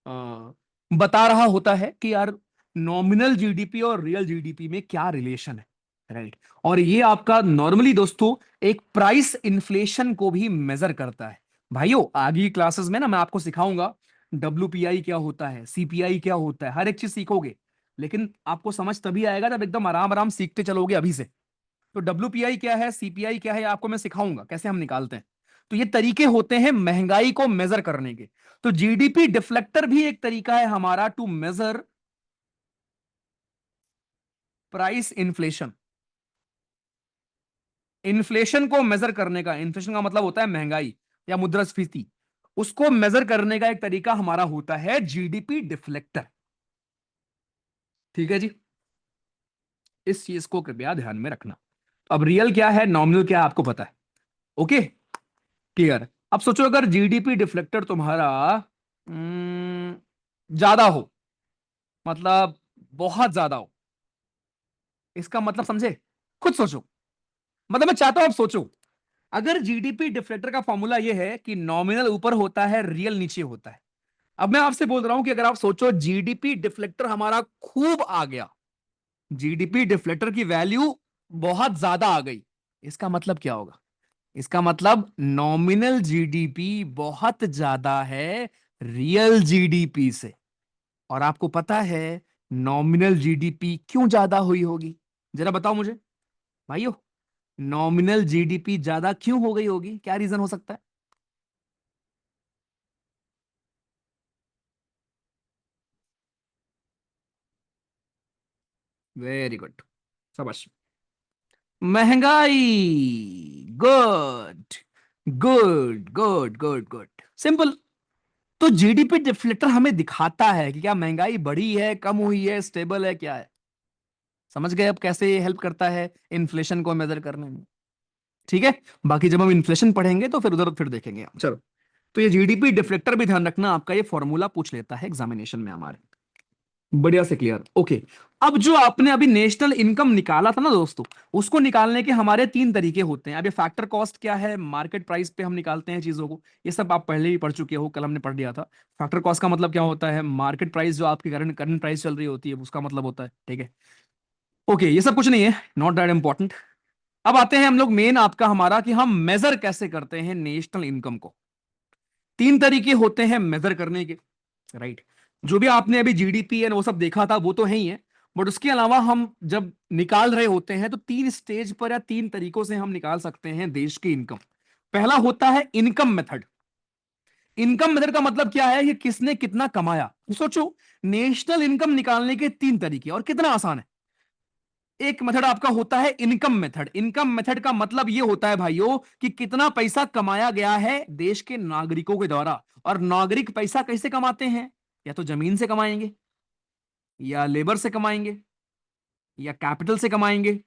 अ, बता रहा होता है कि यार नॉमिनल जीडीपी और रियल जीडीपी में क्या रिलेशन है, राइट। और ये आपका नॉर्मली दोस्तों एक प्राइस इन्फ्लेशन को भी मेजर करता है। भाइयों, आगे की क्लासेस में ना मैं आपको सिखाऊंगा डब्ल्यूपीआई क्या होता है, सीपीआई क्या होता है, हर एक चीज सीखोगे। लेकिन आपको समझ तभी आएगा जब एकदम आराम आराम सीखते चलोगे अभी से। तो डब्ल्यूपीआई क्या है, सीपीआई क्या है, आपको मैं सिखाऊंगा कैसे हम निकालते हैं। तो ये तरीके होते हैं महंगाई को मेजर करने के। तो जीडीपी डिफ्लेक्टर भी एक तरीका है हमारा to measure price inflation. Inflation को मेजर करने का, इन्फ्लेशन का मतलब होता है महंगाई या मुद्रास्फीति, उसको मेजर करने का एक तरीका हमारा होता है जीडीपी डिफ्लेक्टर। ठीक है जी, इस चीज को कृपया ध्यान में रखना। अब रियल क्या है, नॉमिनल क्या है, आपको पता है। Okay, clear. अब सोचो अगर जीडीपी डिफ्लेक्टर तुम्हारा ज्यादा हो, मतलब बहुत ज्यादा हो, इसका मतलब समझे, खुद सोचो। मतलब मैं चाहता हूं आप सोचो। अगर जीडीपी डिफ्लेक्टर का फॉर्मूला यह है कि नॉमिनल ऊपर होता है, रियल नीचे होता है। अब मैं आपसे बोल रहा हूं कि अगर आप सोचो जीडीपी डिफ्लेक्टर हमारा खूब आ गया, जीडीपी डिफ्लेक्टर की वैल्यू बहुत ज्यादा आ गई, इसका मतलब क्या होगा? इसका मतलब नॉमिनल जीडीपी बहुत ज्यादा है रियल जीडीपी से। और आपको पता है नॉमिनल जीडीपी क्यों ज्यादा हुई होगी? जरा बताओ मुझे भाइयों, नॉमिनल जीडीपी ज्यादा क्यों हो गई होगी? क्या रीजन हो सकता है? वेरी गुड, शाबाश। महंगाई, good good good good good, simple. तो जीडीपी डिफ्लेक्टर हमें दिखाता है कि क्या महंगाई बढ़ी है, कम हुई है, स्टेबल है, क्या है। समझ गए अब कैसे हेल्प करता है इन्फ्लेशन को मेजर करने में? ठीक है। बाकी जब हम इन्फ्लेशन पढ़ेंगे तो फिर उधर फिर देखेंगे, चलो। तो ये जीडीपी डिफ्लेक्टर भी ध्यान रखना, आपका ये फॉर्मूला पूछ लेता है एग्जामिनेशन में हमारे। बढ़िया से क्लियर, ओके। अब जो आपने अभी नेशनल इनकम निकाला था ना दोस्तों, उसको निकालने के हमारे तीन तरीके होते हैं। अब ये फैक्टर कॉस्ट क्या है, मार्केट प्राइस पे हम निकालते हैं चीजों को, ये सब आप पहले ही पढ़ चुके हो, कल हमने पढ़ लिया था। फैक्टर कॉस्ट का मतलब क्या होता है? मार्केट प्राइस जो आपकी करंट करंट प्राइस चल रही होती है उसका मतलब होता है, ठीक है। ओके, ये सब कुछ नहीं है, नॉट दैट इंपॉर्टेंट। अब आते हैं हम लोग मेन आपका हमारा कि हम मेजर कैसे करते हैं नेशनल इनकम को। तीन तरीके होते हैं मेजर करने के, राइट। जो भी आपने अभी जीडीपी एंड वो सब देखा था वो तो है ही है, बट उसके अलावा हम जब निकाल रहे होते हैं तो तीन स्टेज पर या तीन तरीकों से हम निकाल सकते हैं देश की इनकम। पहला होता है इनकम मेथड। इनकम मेथड का मतलब क्या है? कि किसने कितना कमाया। सोचो, नेशनल इनकम निकालने के तीन तरीके, और कितना आसान है। एक मेथड आपका होता है इनकम मेथड। इनकम मेथड का मतलब यह होता है भाइयों कि कितना पैसा कमाया गया है देश के नागरिकों के द्वारा। और नागरिक पैसा कैसे कमाते हैं? या तो जमीन से कमाएंगे, या लेबर से कमाएंगे, या कैपिटल से कमाएंगे,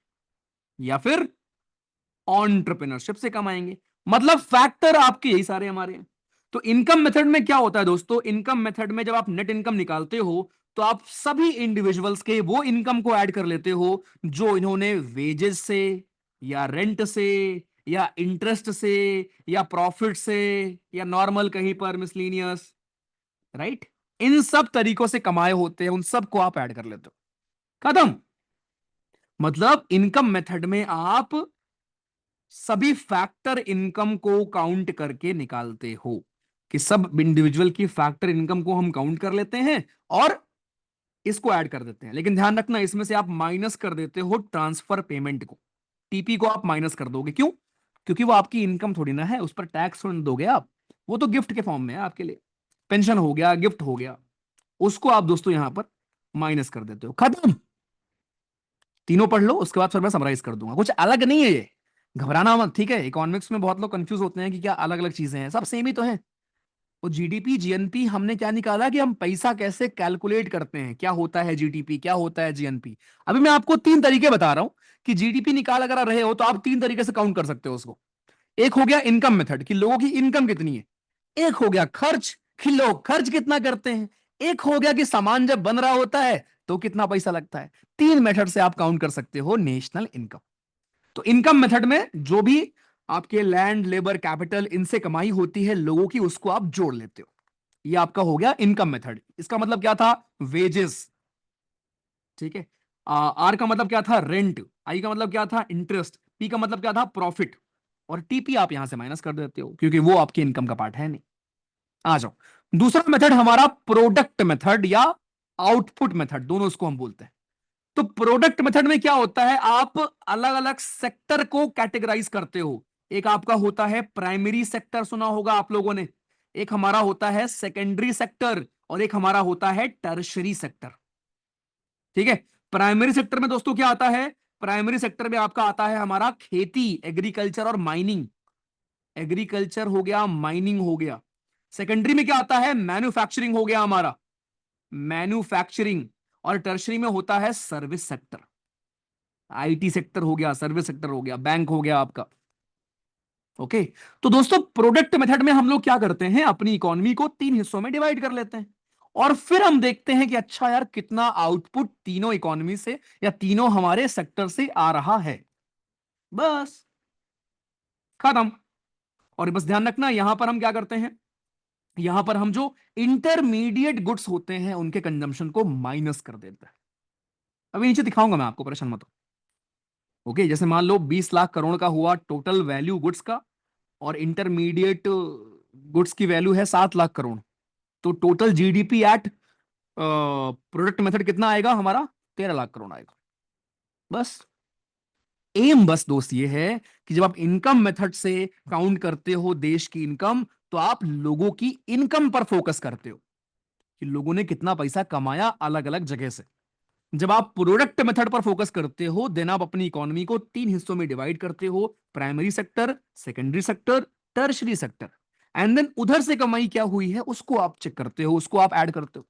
या फिर ऑन्टरप्रेन्योरशिप से कमाएंगे। मतलब फैक्टर आपके यही सारे हमारे हैं। तो इनकम मेथड में क्या होता है दोस्तों? इनकम मेथड में जब आप नेट इनकम निकालते हो तो आप सभी इंडिविजुअल्स के वो इनकम को ऐड कर लेते हो जो इन्होंने वेजेस से, या रेंट से, या इंटरेस्ट से, या प्रॉफिट से, या नॉर्मल कहीं पर मिसलीनियस, राइट। इन सब तरीकों से कमाए होते हैं, उन सब को आप ऐड कर लेते हो, खत्म। मतलब इनकम मेथड में आप सभी फैक्टर इनकम को काउंट करके निकालते हो, कि सब इंडिविजुअल की फैक्टर इनकम को हम काउंट कर लेते हैं और इसको ऐड कर देते हैं। लेकिन ध्यान रखना, इसमें से आप माइनस कर देते हो ट्रांसफर पेमेंट को। टीपी को आप माइनस कर दोगे, क्यों? क्योंकि वो आपकी इनकम थोड़ी ना है, उस पर टैक्स थोड़ी ना दोगे आप। वो तो गिफ्ट के फॉर्म में है आपके लिए, पेंशन हो गया, गिफ्ट हो गया, उसको आप दोस्तों यहां पर माइनस कर देते हो, खत्म। तीनों पढ़ लो, उसके बाद फिर मैं समराइज कर दूंगा। कुछ अलग नहीं है ये, घबराना मत, ठीक है। इकोनॉमिक्स में बहुत लोग कंफ्यूज होते हैं कि क्या अलग अलग चीजें हैं, सब सेम ही तो है। वो जीडीपी जीएनपी हमने क्या निकाला कि हम पैसा कैसे कैलकुलेट करते हैं, क्या होता है जीडीपी, क्या होता है जीएनपी। अभी मैं आपको तीन तरीके बता रहा हूं कि जीडीपी निकाल अगर रहे हो तो आप तीन तरीके से काउंट कर सकते हो उसको। एक हो गया इनकम मेथड कि लोगों की इनकम कितनी है। एक हो गया खर्च कि लोग खर्च कितना करते हैं। एक हो गया कि सामान जब बन रहा होता है तो कितना पैसा लगता है। तीन मेथड से आप काउंट कर सकते हो नेशनल इनकम। तो इनकम मेथड में जो भी आपके लैंड, लेबर, कैपिटल इनसे कमाई होती है लोगों की, उसको आप जोड़ लेते हो। ये आपका हो गया इनकम मेथड। इसका मतलब क्या था? वेजेस, ठीक है। आर का मतलब क्या था? रेंट। आई का मतलब क्या था? इंटरेस्ट। पी का मतलब क्या था? प्रॉफिट। और टीपी आप यहां से माइनस कर देते हो क्योंकि वो आपकी इनकम का पार्ट है नहीं। आ जाओ, दूसरा मेथड हमारा प्रोडक्ट मेथड या आउटपुट मेथड, दोनों इसको हम बोलते हैं। तो प्रोडक्ट मेथड में क्या होता है? आप अलग अलग सेक्टर को कैटेगराइज करते हो। एक आपका होता है प्राइमरी सेक्टर, सुना होगा आप लोगों ने। एक हमारा होता है सेकेंडरी सेक्टर, और एक हमारा होता है टर्शरी सेक्टर, ठीक है। प्राइमरी सेक्टर में दोस्तों क्या आता है? प्राइमरी सेक्टर में आपका आता है हमारा खेती, एग्रीकल्चर और माइनिंग। एग्रीकल्चर हो गया, माइनिंग हो गया। सेकेंडरी में क्या आता है? मैन्युफैक्चरिंग हो गया हमारा, मैन्युफैक्चरिंग। और टर्शरी में होता है सर्विस सेक्टर, आईटी सेक्टर हो गया, सर्विस सेक्टर हो गया, बैंक हो गया आपका। ओके। तो दोस्तों प्रोडक्ट मेथड में हम लोग क्या करते हैं, अपनी इकोनॉमी को तीन हिस्सों में डिवाइड कर लेते हैं और फिर हम देखते हैं कि अच्छा यार कितना आउटपुट तीनों इकोनॉमी से या तीनों हमारे सेक्टर से आ रहा है, बस खत्म। और बस ध्यान रखना यहां पर हम क्या करते हैं, यहां पर हम जो इंटरमीडिएट गुड्स होते हैं उनके कंजम्पशन को माइनस कर देते हैं। अभी नीचे दिखाऊंगा मैं आपको, परेशान मत हो। ओके, जैसे मान लो 20 लाख करोड़ का हुआ टोटल वैल्यू गुड्स का, और इंटरमीडिएट गुड्स की वैल्यू है 7 लाख करोड़। तो total GDP at product method कितना आएगा हमारा, 13 लाख करोड़ आएगा। बस एम बस दोस्त ये है कि जब आप इनकम मेथड से काउंट करते हो देश की इनकम, तो आप लोगों की इनकम पर फोकस करते हो कि लोगों ने कितना पैसा कमाया अलग अलग जगह से। जब आप प्रोडक्ट मेथड पर फोकस करते हो देन आप अपनी इकोनॉमी को तीन हिस्सों में डिवाइड करते हो, primary sector, secondary sector, tertiary sector, and then उधर से कमाई क्या हुई है उसको आप चेक करते हो, उसको आप ऐड करते हो।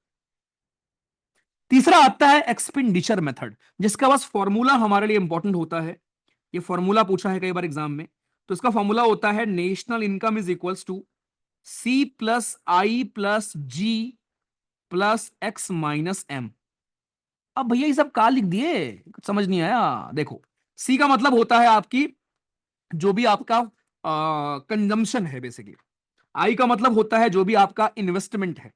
तीसरा आता है एक्सपेंडिचर मेथड, जिसका बस फॉर्मूला हमारे लिए इंपॉर्टेंट होता है। ये फॉर्मूला पूछा है कई बार एग्जाम में। तो इसका फॉर्मूला होता है national income is equals to C plus I plus G plus X minus M. अब भैया ये सब कहा लिख दिए, कुछ समझ नहीं आया। देखो, सी का मतलब होता है आपकी जो भी आपका कंजम्पशन है बेसिकली। आई का मतलब होता है जो भी आपका इन्वेस्टमेंट है।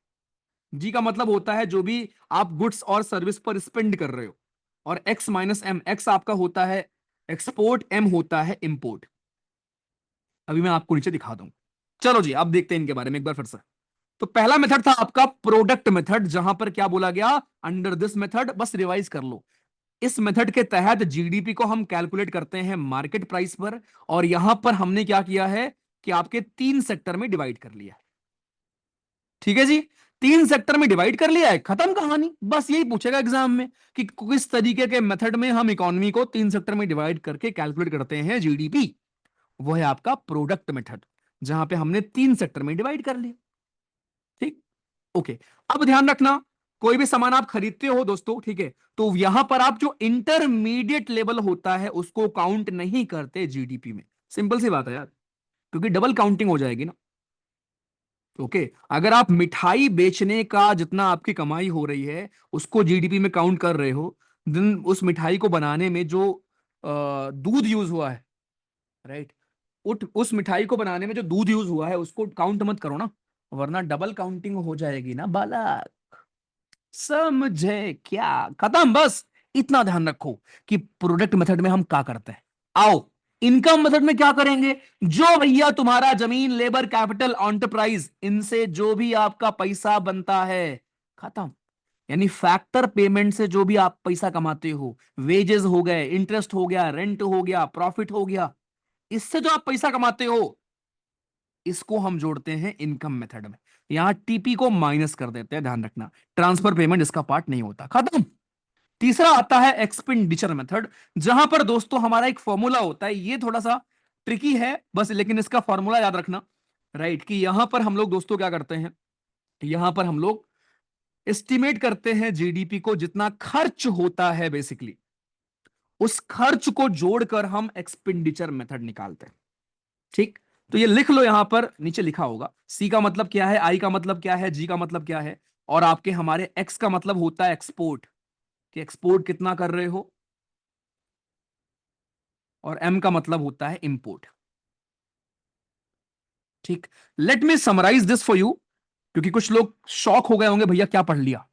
जी का मतलब होता है जो भी आप गुड्स और सर्विस पर स्पेंड कर रहे हो। और एक्स माइनस एम, एक्स आपका होता है एक्सपोर्ट, एम होता है इंपोर्ट। अभी मैं आपको नीचे दिखा दूं। चलो जी अब देखते हैं इनके बारे में एक बार फिर से। तो पहला मेथड था आपका प्रोडक्ट मेथड, जहां पर क्या बोला गया, अंडर दिस मेथड, बस रिवाइज कर लो, इस मेथड के तहत जीडीपी को हम कैलकुलेट करते हैं मार्केट प्राइस पर। और यहां पर हमने क्या किया है कि आपके तीन सेक्टर में डिवाइड कर लिया। ठीक है जी, तीन सेक्टर में डिवाइड कर लिया है, खत्म कहानी। बस यही पूछेगा एग्जाम में कि किस तरीके के मेथड में हम इकोनॉमी को तीन सेक्टर में डिवाइड करके कैलकुलेट करते हैं जीडीपी। वो है आपका प्रोडक्ट मेथड, जहां पे हमने तीन सेक्टर में डिवाइड कर लिया। ठीक, ओके। अब ध्यान रखना, कोई भी सामान आप खरीदते हो दोस्तों, ठीक है, तो यहां पर आप जो इंटरमीडिएट लेवल होता है उसको काउंट नहीं करते जीडीपी में। सिंपल सी बात है यार, क्योंकि डबल काउंटिंग हो जाएगी ना। ओके, अगर आप मिठाई बेचने का जितना आपकी कमाई हो रही है उसको जीडीपी में काउंट कर रहे हो, देन उस मिठाई को बनाने में जो दूध यूज हुआ है, राइट, उठ उस मिठाई को बनाने में जो दूध यूज हुआ है उसको काउंट मत करो ना, वरना डबल काउंटिंग हो जाएगी ना बालक। समझे क्या, खत्म। बस इतना ध्यान रखो कि प्रोडक्ट मेथड में हम क्या करते हैं। आओ इनकम मेथड में क्या करेंगे, जो भैया तुम्हारा जमीन, लेबर, कैपिटल, एंटरप्राइज, इनसे जो भी आपका पैसा बनता है, खत्म। यानी फैक्टर पेमेंट से जो भी आप पैसा कमाते हो, वेजेस हो गए, इंटरेस्ट हो गया, रेंट हो गया, प्रॉफिट हो गया, इससे जो आप पैसा कमाते हो इसको हम जोड़ते हैं इनकम मेथड में। यहां टीपी को माइनस कर देते हैं, ध्यान रखना, ट्रांसफर पेमेंट इसका पार्ट नहीं होता, खत्म। तीसरा आता है एक्सपेंडिचर मेथड, जहां पर दोस्तों हमारा एक फॉर्मूला होता है, ये थोड़ा सा ट्रिकी है बस, लेकिन इसका फॉर्मूला याद रखना, राइट, कि यहां पर हम लोग दोस्तों क्या करते हैं, यहां पर हम लोग एस्टिमेट करते हैं जीडीपी को, जितना खर्च होता है बेसिकली उस खर्च को जोड़कर हम एक्सपेंडिचर मेथड निकालते हैं। ठीक, तो ये लिख लो, यहां पर नीचे लिखा होगा, सी का मतलब क्या है, आई का मतलब क्या है, जी का मतलब क्या है, और आपके हमारे एक्स का मतलब होता है एक्सपोर्ट, कि एक्सपोर्ट कितना कर रहे हो, और एम का मतलब होता है इंपोर्ट। ठीक, let me summarise this for you, क्योंकि कुछ लोग शॉक हो गए होंगे भैया क्या पढ़ लिया।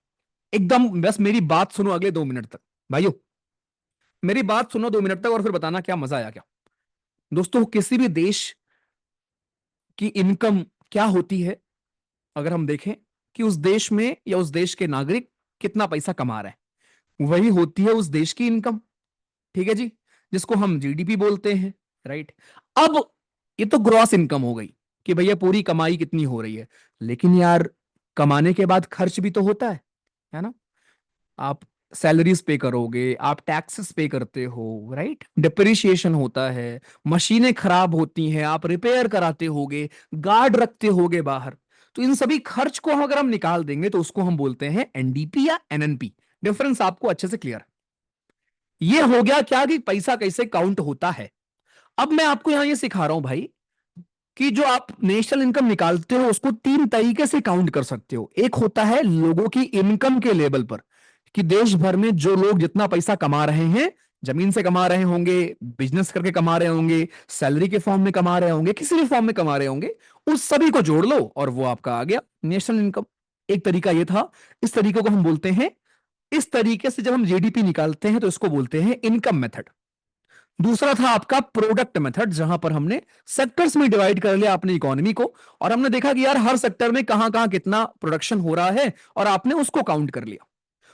एकदम बस मेरी बात सुनो अगले 2 मिनट तक, भाइयों मेरी बात सुनो 2 मिनट तक और फिर बताना क्या मजा आया क्या। दोस्तों किसी भी देश की इनकम क्या होती है, अगर हम देखें कि उस देश में या उस देश के नागरिक कितना पैसा कमा रहे हैं, वही होती है उस देश की इनकम। ठीक है जी, जिसको हम जीडीपी बोलते हैं, राइट। अब ये तो ग्रॉस इनकम हो गई कि भैया पूरी कमाई कितनी हो रही है, लेकिन यार कमाने के बाद खर्च भी तो होता है ना। आप सैलरीज पे करोगे, आप टैक्सेस पे करते हो, राइट, डिप्रिशिएशन होता है, मशीनें खराब होती हैं, आप रिपेयर कराते होगे, गार्ड रखते होगे बाहर। तो इन सभी खर्च को अगर हम निकाल देंगे तो उसको हम बोलते हैं एनडीपी या एनएनपी। डिफरेंस आपको अच्छे से क्लियर, ये हो गया क्या कि पैसा कैसे काउंट होता है। अब मैं आपको यहां ये सिखा रहा हूं भाई, कि जो आप नेशनल इनकम निकालते हो उसको तीन तरीके से काउंट कर सकते हो। एक होता है लोगों की इनकम के लेवल पर, कि देश भर में जो लोग जितना पैसा कमा रहे हैं, जमीन से कमा रहे होंगे, बिजनेस करके कमा रहे होंगे, सैलरी के फॉर्म में कमा रहे होंगे, किसी भी फॉर्म में कमा रहे होंगे, उस सभी को जोड़ लो और वो आपका आ गया नेशनल इनकम। एक तरीका ये था। इस तरीके को हम बोलते हैं, इस तरीके से जब हम जीडीपी निकालते हैं तो इसको बोलते हैं इनकम मेथड। दूसरा था आपका प्रोडक्ट मेथड, जहां पर हमने सेक्टर्स में डिवाइड कर लिया अपनी इकोनॉमी को, और हमने देखा कि यार हर सेक्टर में कहां कहां कितना प्रोडक्शन हो रहा है और आपने उसको काउंट कर लिया।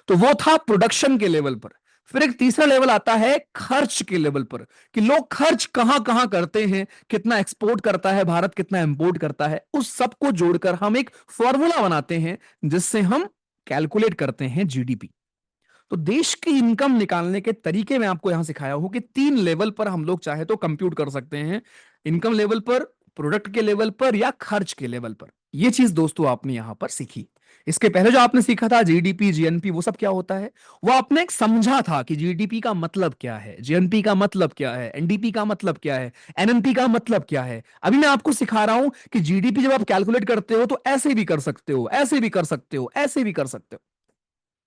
तो वो था प्रोडक्शन के लेवल पर। फिर एक तीसरा लेवल आता है खर्च के लेवल पर, कि लोग खर्च कहां कहां करते हैं, कितना एक्सपोर्ट करता है भारत, कितना इंपोर्ट करता है, उस सब को जोड़कर हम एक फॉर्मूला बनाते हैं जिससे हम कैलकुलेट करते हैं जीडीपी। तो देश की इनकम निकालने के तरीके में आपको यहां सिखाया हूं कि तीन लेवल पर हम लोग चाहे तो कंप्यूट कर सकते हैं, इनकम लेवल पर, प्रोडक्ट के लेवल पर, या खर्च के लेवल पर। यह चीज दोस्तों आपने यहां पर सीखी। इसके पहले जो आपने सीखा था जीडीपी जीएनपी, वो सब क्या होता है, वो आपने एक समझा था कि जीडीपी का मतलब क्या है, जीएनपी का मतलब क्या है, एनडीपी का मतलब क्या है, एनएनपी का मतलब क्या है। अभी मैं आपको सिखा रहा हूं कि जीडीपी जब आप कैलकुलेट करते हो तो ऐसे भी कर सकते हो, ऐसे भी कर सकते हो, ऐसे भी कर सकते हो।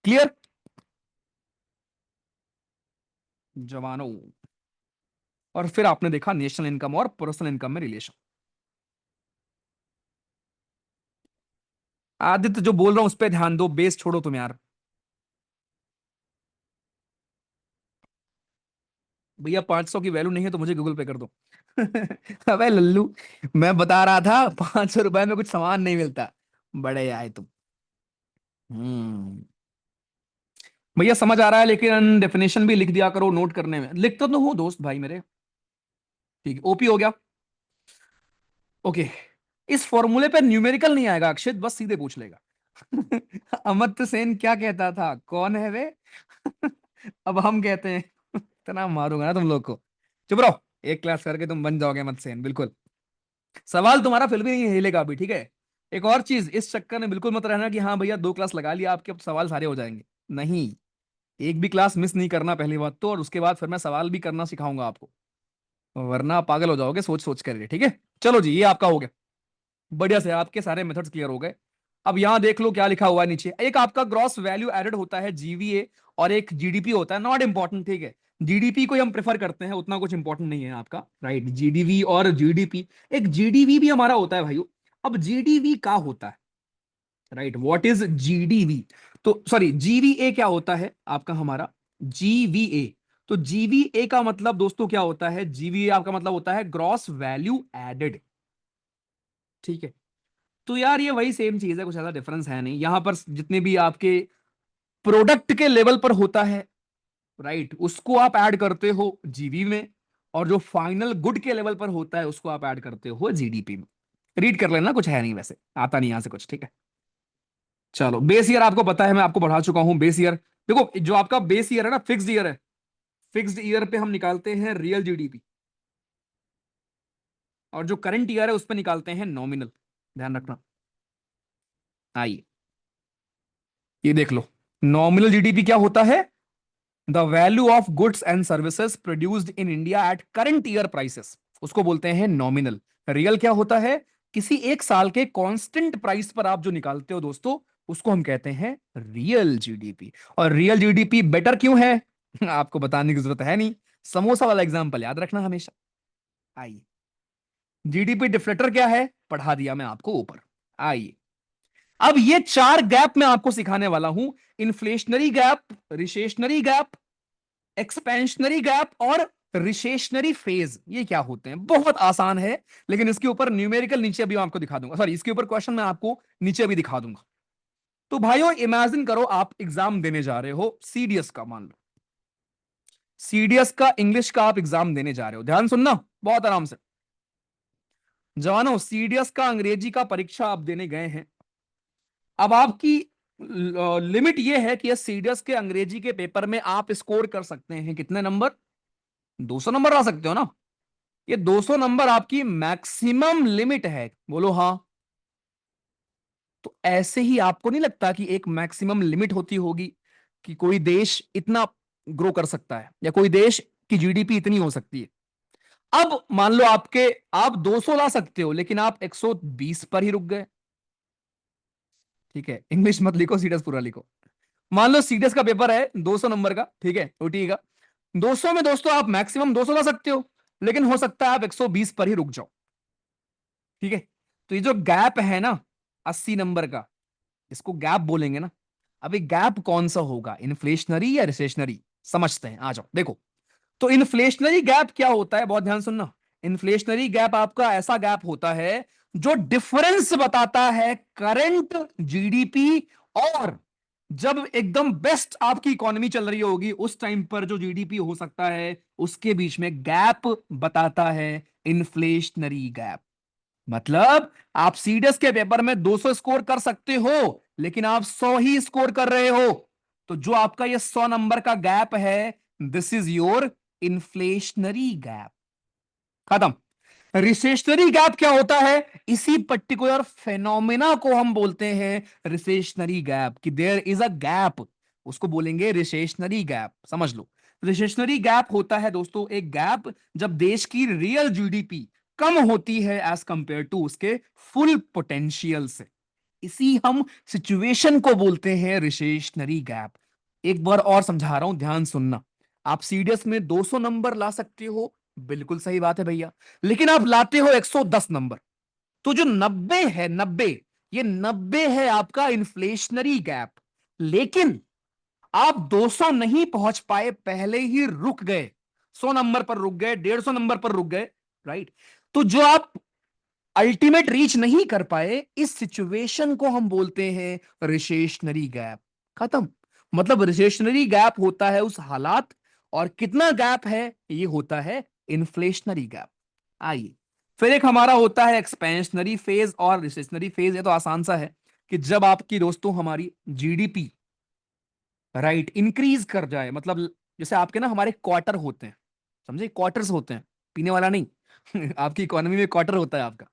क्लियर जवानों? और फिर आपने देखा नेशनल इनकम और पर्सनल इनकम में रिलेशन। आदित्य जो बोल रहा हूं उस पर ध्यान दो, बेस छोड़ो तुम यार। भैया 500 की वैल्यू नहीं है तो मुझे गूगल पे कर दो। अबे लल्लू, मैं बता रहा था 500 रुपए में कुछ सामान नहीं मिलता। बड़े आए तुम। हम्म। भैया समझ आ रहा है, लेकिन डेफिनेशन भी लिख दिया करो नोट करने में। लिखता तो हो दोस्त भाई मेरे। ठीक है, ओपी हो गया। ओके। इस फॉर्मूले पे न्यूमेरिकल नहीं आएगा अक्षित, बस सीधे पूछ लेगा। अमर्त्य सेन क्या कहता था, कौन है वे? अब हम कहते हैं। इतना मारूंगा ना तुम लोग को। चुप रहो, एक क्लास करके तुम बन जाओगे मत सेन, बिल्कुल। सवाल तुम्हारा फिर भी नहीं हिलेगा अभी, ठीक है। एक और चीज, इस चक्कर में बिल्कुल मत रहना कि हाँ भैया 2 क्लास लगा लिया आपके अब सवाल सारे हो जाएंगे। नहीं, एक भी क्लास मिस नहीं करना पहली बात तो, और उसके बाद फिर मैं सवाल भी करना सिखाऊंगा आपको, वरना आप पागल हो जाओगे सोच सोच कर। ठीक है, चलो जी, ये आपका हो गया। बढ़िया से आपके सारे मेथड्स क्लियर हो गए। अब यहां देख लो क्या लिखा हुआ है नीचे। एक आपका ग्रॉस वैल्यू एडेड होता है जीवीए, और एक जीडीपी होता है, नॉट इंपॉर्टेंट, ठीक है। जीडीपी को ही हम प्रेफर करते हैं, उतना कुछ इंपॉर्टेंट नहीं है आपका, राइट। जीडीवी और जीडीपी, एक जीडीवी भी हमारा होता है भाइयों। अब जीडीवी क्या होता है, राइट, व्हाट इज जीडीवी? तो सॉरी, जीवीए क्या होता है आपका हमारा, जीवीए। तो जीवीए का मतलब दोस्तों क्या होता है, जीवीए आपका मतलब होता है ग्रॉस वैल्यू एडेड। ठीक है, तो यार ये वही सेम चीज है, कुछ ज्यादा डिफरेंस है नहीं यहां पर। जितने भी आपके प्रोडक्ट के लेवल पर होता है, राइट, उसको आप ऐड करते हो जीवी में, और जो फाइनल गुड के लेवल पर होता है उसको आप ऐड करते हो जीडीपी में। रीड कर लेना, कुछ है नहीं वैसे, आता नहीं यहां से कुछ, ठीक है। चलो, बेस ईयर आपको पता है, मैं आपको बढ़ा चुका हूं बेस ईयर। देखो जो आपका बेस ईयर है ना, फिक्स्ड ईयर है, फिक्स्ड ईयर पे हम निकालते हैं रियल जीडीपी, और जो करंट ईयर है उस पर निकालते हैं नॉमिनल। ध्यान रखना। आइए, ये देख लो, नॉमिनल जीडीपी क्या होता है, the value of goods and services produced in India at current year prices, उसको बोलते हैं नॉमिनल। रियल क्या होता है, किसी एक साल के कांस्टेंट प्राइस पर आप जो निकालते हो दोस्तों, उसको हम कहते हैं रियल जीडीपी। और रियल जीडीपी बेटर क्यों है, आपको बताने की जरूरत है नहीं, समोसा वाला एग्जांपल याद रखना हमेशा। आइए, जीडीपी डिफ्लेटर क्या है, पढ़ा दिया मैं आपको ऊपर। आइए, अब ये 4 गैप मैं आपको सिखाने वाला हूं, inflationary gap, recessionary gap, expansionary gap और रिसेशनरी फेज। ये क्या होते हैं, बहुत आसान है, लेकिन इसके ऊपर न्यूमेरिकल नीचे अभी मैं आपको दिखा दूंगा, सॉरी इसके ऊपर क्वेश्चन मैं आपको नीचे अभी दिखा दूंगा। तो भाइयों इमेजिन करो आप एग्जाम देने जा रहे हो सीडीएस का, मान लो सीडीएस का इंग्लिश का आप एग्जाम देने जा रहे हो, ध्यान सुनना बहुत आराम से। जवानों, सीडीएस का अंग्रेजी का परीक्षा आप देने गए हैं। अब आपकी लिमिट यह है कि सीडीएस के अंग्रेजी के पेपर में आप स्कोर कर सकते हैं कितने नंबर, 200 नंबर ला सकते हो ना। ये 200 नंबर आपकी मैक्सिमम लिमिट है, बोलो हाँ। तो ऐसे ही आपको नहीं लगता कि एक मैक्सिमम लिमिट होती होगी, कि कोई देश इतना ग्रो कर सकता है या कोई देश की जीडीपी इतनी हो सकती है। अब मान लो आप 200 ला सकते हो, लेकिन आप 120 पर ही रुक गए। ठीक है, इंग्लिश मत लिखो, सीरियस पूरा लिखो। मान लो सीडीएस का पेपर है 200 नंबर का, ठीक है, ओटीई का। 200 में दोस्तों आप मैक्सिमम 200 ला सकते हो, लेकिन हो सकता है आप 120 पर ही रुक जाओ। ठीक है, तो ये जो गैप है ना 80 नंबर का, इसको गैप बोलेंगे ना। अभी गैप कौन सा होगा, इन्फ्लेशनरी या रिसेशनरी? समझते हैं, आ जाओ देखो। तो इन्फ्लेशनरी गैप क्या होता है, बहुत ध्यान सुनना। इन्फ्लेशनरी गैप आपका ऐसा गैप होता है जो डिफरेंस बताता है करंट जीडीपी और जब एकदम बेस्ट आपकी इकोनॉमी चल रही होगी उस टाइम पर जो जीडीपी हो सकता है, उसके बीच में गैप बताता है इन्फ्लेशनरी गैप। मतलब आप सीडीएस के पेपर में 200 स्कोर कर सकते हो, लेकिन आप 100 ही स्कोर कर रहे हो। तो जो आपका ये 100 नंबर का गैप है, this is your inflationary gap. खत्म। रिसेशनरी गैप क्या होता है, इसी पर्टिकुलर फेनोमेना को हम बोलते हैं रिसेशनरी गैप, कि देयर इज अ गैप, उसको बोलेंगे रिसेशनरी गैप। समझ लो, रिसेशनरी गैप होता है दोस्तों एक गैप जब देश की रियल जीडीपी कम होती है एज कंपेयर टू उसके फुल पोटेंशियल से। इसी हम सिचुएशन को बोलते हैं रिसेशनरी गैप। एक बार और समझा रहा हूं, ध्यान सुनना। आप सीडीएस में 200 नंबर ला सकते हो, बिल्कुल सही बात है भैया, लेकिन आप लाते हो 110 नंबर। तो जो 90 है, 90, ये 90 है आपका इन्फ्लेशनरी गैप। लेकिन आप 200 नहीं पहुंच पाए, पहले ही रुक गए, 100 नंबर पर रुक गए, 150 नंबर पर रुक गए, राइट। तो जो आप अल्टीमेट रीच नहीं कर पाए, इस सिचुएशन को हम बोलते हैं रिसेशनरी गैप। खत्म। मतलब रिसेशनरी गैप होता है उस हालात, और कितना गैप है, ये होता है इन्फ्लेशनरी गैप। आइए, फिर एक हमारा होता है एक्सपेंशनरी फेज और रिसेशनरी फेज। ये तो आसान सा है कि जब आपकी दोस्तों हमारी जीडीपी राइट इंक्रीज कर जाए, मतलब जैसे आपके ना हमारे क्वार्टर होते हैं, समझे, क्वार्टर्स होते हैं, पीने वाला नहीं। आपकी इकोनॉमी में क्वार्टर होता है आपका।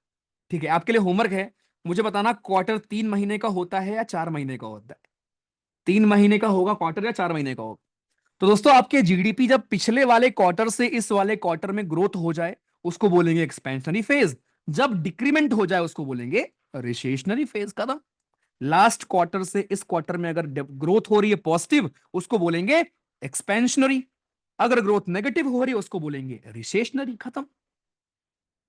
ठीक है, आपके लिए होमवर्क है, मुझे बताना क्वार्टर 3 महीने का होता है या 4 महीने का होता है। 3 महीने का होगा क्वार्टर या 4 महीने का होगा? तो दोस्तों आपके जीडीपी जब पिछले वाले क्वार्टर से इस वाले क्वार्टर में ग्रोथ हो जाए, उसको बोलेंगे एक्सपेंशनरी फेज। जब डिक्रीमेंट हो जाए, उसको बोलेंगे रिसेशनरी फेज का था। लास्ट क्वार्टर से इस क्वार्टर में अगर ग्रोथ हो रही है पॉजिटिव, उसको बोलेंगे एक्सपेंशनरी। अगर ग्रोथ नेगेटिव हो रही है, उसको बोलेंगे रिसेशनरी। खत्म।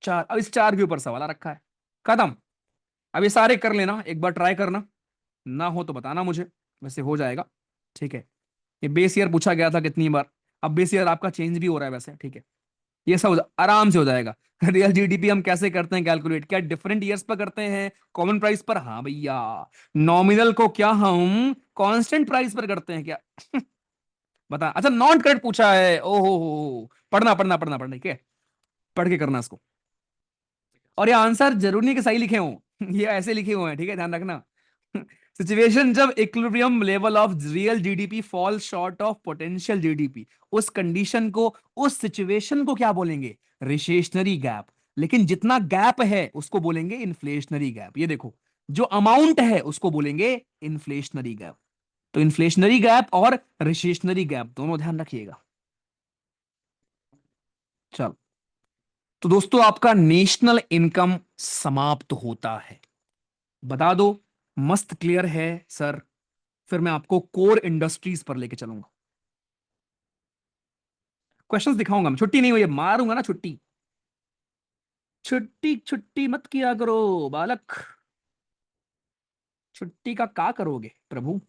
चार, अब इस चार के ऊपर सवाल आ रखा है। खत्म। अब ये सारे कर लेना, एक बार ट्राई करना, ना हो तो बताना मुझे, वैसे हो जाएगा। ठीक है, ये बेस ईयर पूछा गया था कितनी बार, अब बेस ईयर आपका चेंज भी हो रहा है वैसे। ठीक है, ये सब आराम से हो जाएगा। रियल जीडीपी हम कैसे करते हैं कैलकुलेट, क्या डिफरेंट ईयर्स पर करते हैं, कॉमन प्राइस पर? हाँ भैया। नॉमिनल को क्या हम कांस्टेंट प्राइस पर करते हैं क्या? बता। अच्छा, नॉन करेक्ट पूछा है, ओहो हो, पढ़ना पढ़ना पढ़ना पढ़ना, ठीक है, पढ़ के करना इसको। और ये आंसर जरूरी नहीं कि सही लिखे हों। ये ऐसे लिखे हुए हैं, ठीक है, ध्यान रखना। सिचुएशन जब equilibrium level of real GDP fall short of potential GDP, उस कंडीशन को, उस सिचुएशन को क्या बोलेंगे, रिसेशनरी गैप। लेकिन जितना गैप है उसको बोलेंगे इन्फ्लेशनरी गैप। ये देखो, जो अमाउंट है उसको बोलेंगे इन्फ्लेशनरी गैप। तो इन्फ्लेशनरी गैप और रिसेशनरी गैप दोनों ध्यान रखिएगा। चलो, तो दोस्तों आपका नेशनल इनकम समाप्त होता है, बता दो। मस्त क्लियर है सर? फिर मैं आपको कोर इंडस्ट्रीज पर लेके चलूंगा, क्वेश्चंस दिखाऊंगा। मैं छुट्टी नहीं हुई है, मारूंगा ना छुट्टी। छुट्टी छुट्टी मत किया करो बालक, छुट्टी का करोगे प्रभु?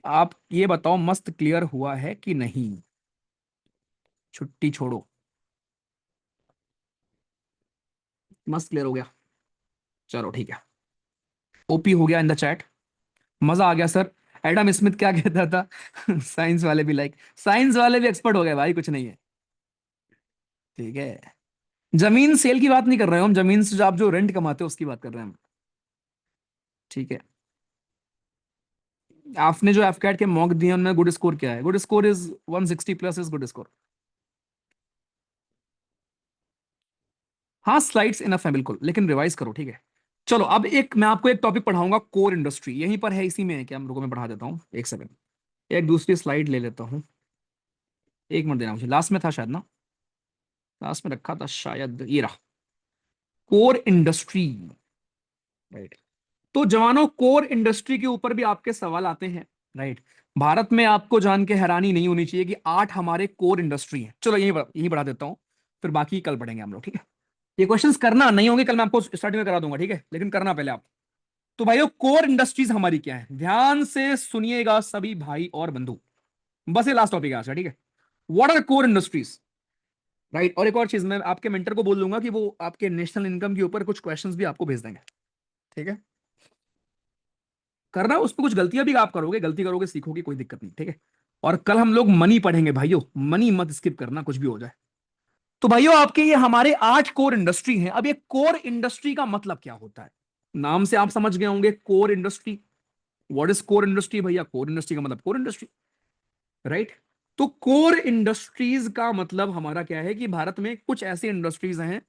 आप ये बताओ, मस्त क्लियर हुआ है कि नहीं? छुट्टी छोड़ो, मस्त क्लियर हो गया। चलो ठीक है, ओपी हो गया इन द चैट, मजा आ गया सर। एडम स्मिथ क्या कहता था? साइंस वाले भी लाइक, साइंस वाले भी एक्सपर्ट हो गए भाई, कुछ नहीं है। ठीक है, जमीन सेल की बात नहीं कर रहे हो हम, जमीन से जो आप जो रेंट कमाते हो उसकी बात कर रहे हैं हम। ठीक है, आपने जो एफकैट के मॉक दिए उनमें गुड स्कोर क्या है? Good score is 160 plus is good score. हाँ, स्लाइड्स इनफ है बिल्कुल, लेकिन रिवाइज करो, ठीक है। चलो, अब एक मैं आपको एक टॉपिक पढ़ाऊंगा, कोर इंडस्ट्री, यहीं पर है, इसी में है, क्या हम लोगों में पढ़ा देता हूँ, एक सेकंड, एक दूसरी स्लाइड ले लेता हूँ। एक मिनट देना मुझे, लास्ट में था शायद ना, लास्ट में रखा था शायद, ये रहा, कोर इंडस्ट्री। राइट। तो जवानों, कोर इंडस्ट्री के ऊपर भी आपके सवाल आते हैं। राइट। भारत में आपको जान के हैरानी नहीं होनी चाहिए कि 8 हमारे कोर इंडस्ट्री हैं। चलो यही बढ़ा देता हूं, फिर बाकी कल पढ़ेंगे हम लोग, ठीक है। ये क्वेश्चंस करना नहीं होंगे कल, मैं आपको स्टार्टिंग में करा दूंगा, ठीक है, लेकिन करना पहले आप। तो भाइयों, कोर इंडस्ट्रीज हमारी क्या है, ध्यान से सुनिएगा सभी भाई और बंधु। बस ये लास्ट टॉपिक है आज का, ठीक है। What are core industries. Right. और एक और चीज, मैं आपके मेंटर को बोल दूंगा कि वो आपके नेशनल इनकम के ऊपर कुछ क्वेश्चंस भी आपको भेज देंगे, ठीक है। करना, उस पर कुछ गलतियां भी आप करोगे, गलती करोगे सीखोगे, कोई दिक्कत नहीं, ठीक है। और कल हम लोग मनी पढ़ेंगे भाइयों, मनी मत स्किप करना कुछ भी हो जाए। तो भाइयों, आपके ये हमारे 8 कोर इंडस्ट्री हैं। अब ये कोर इंडस्ट्री का मतलब क्या होता है, नाम से आप समझ गए होंगे, core industry. What is core industry भैया, कोर इंडस्ट्री का मतलब कोर इंडस्ट्री। राइट। तो कोर इंडस्ट्रीज का मतलब हमारा क्या है कि भारत में कुछ ऐसी इंडस्ट्रीज हैं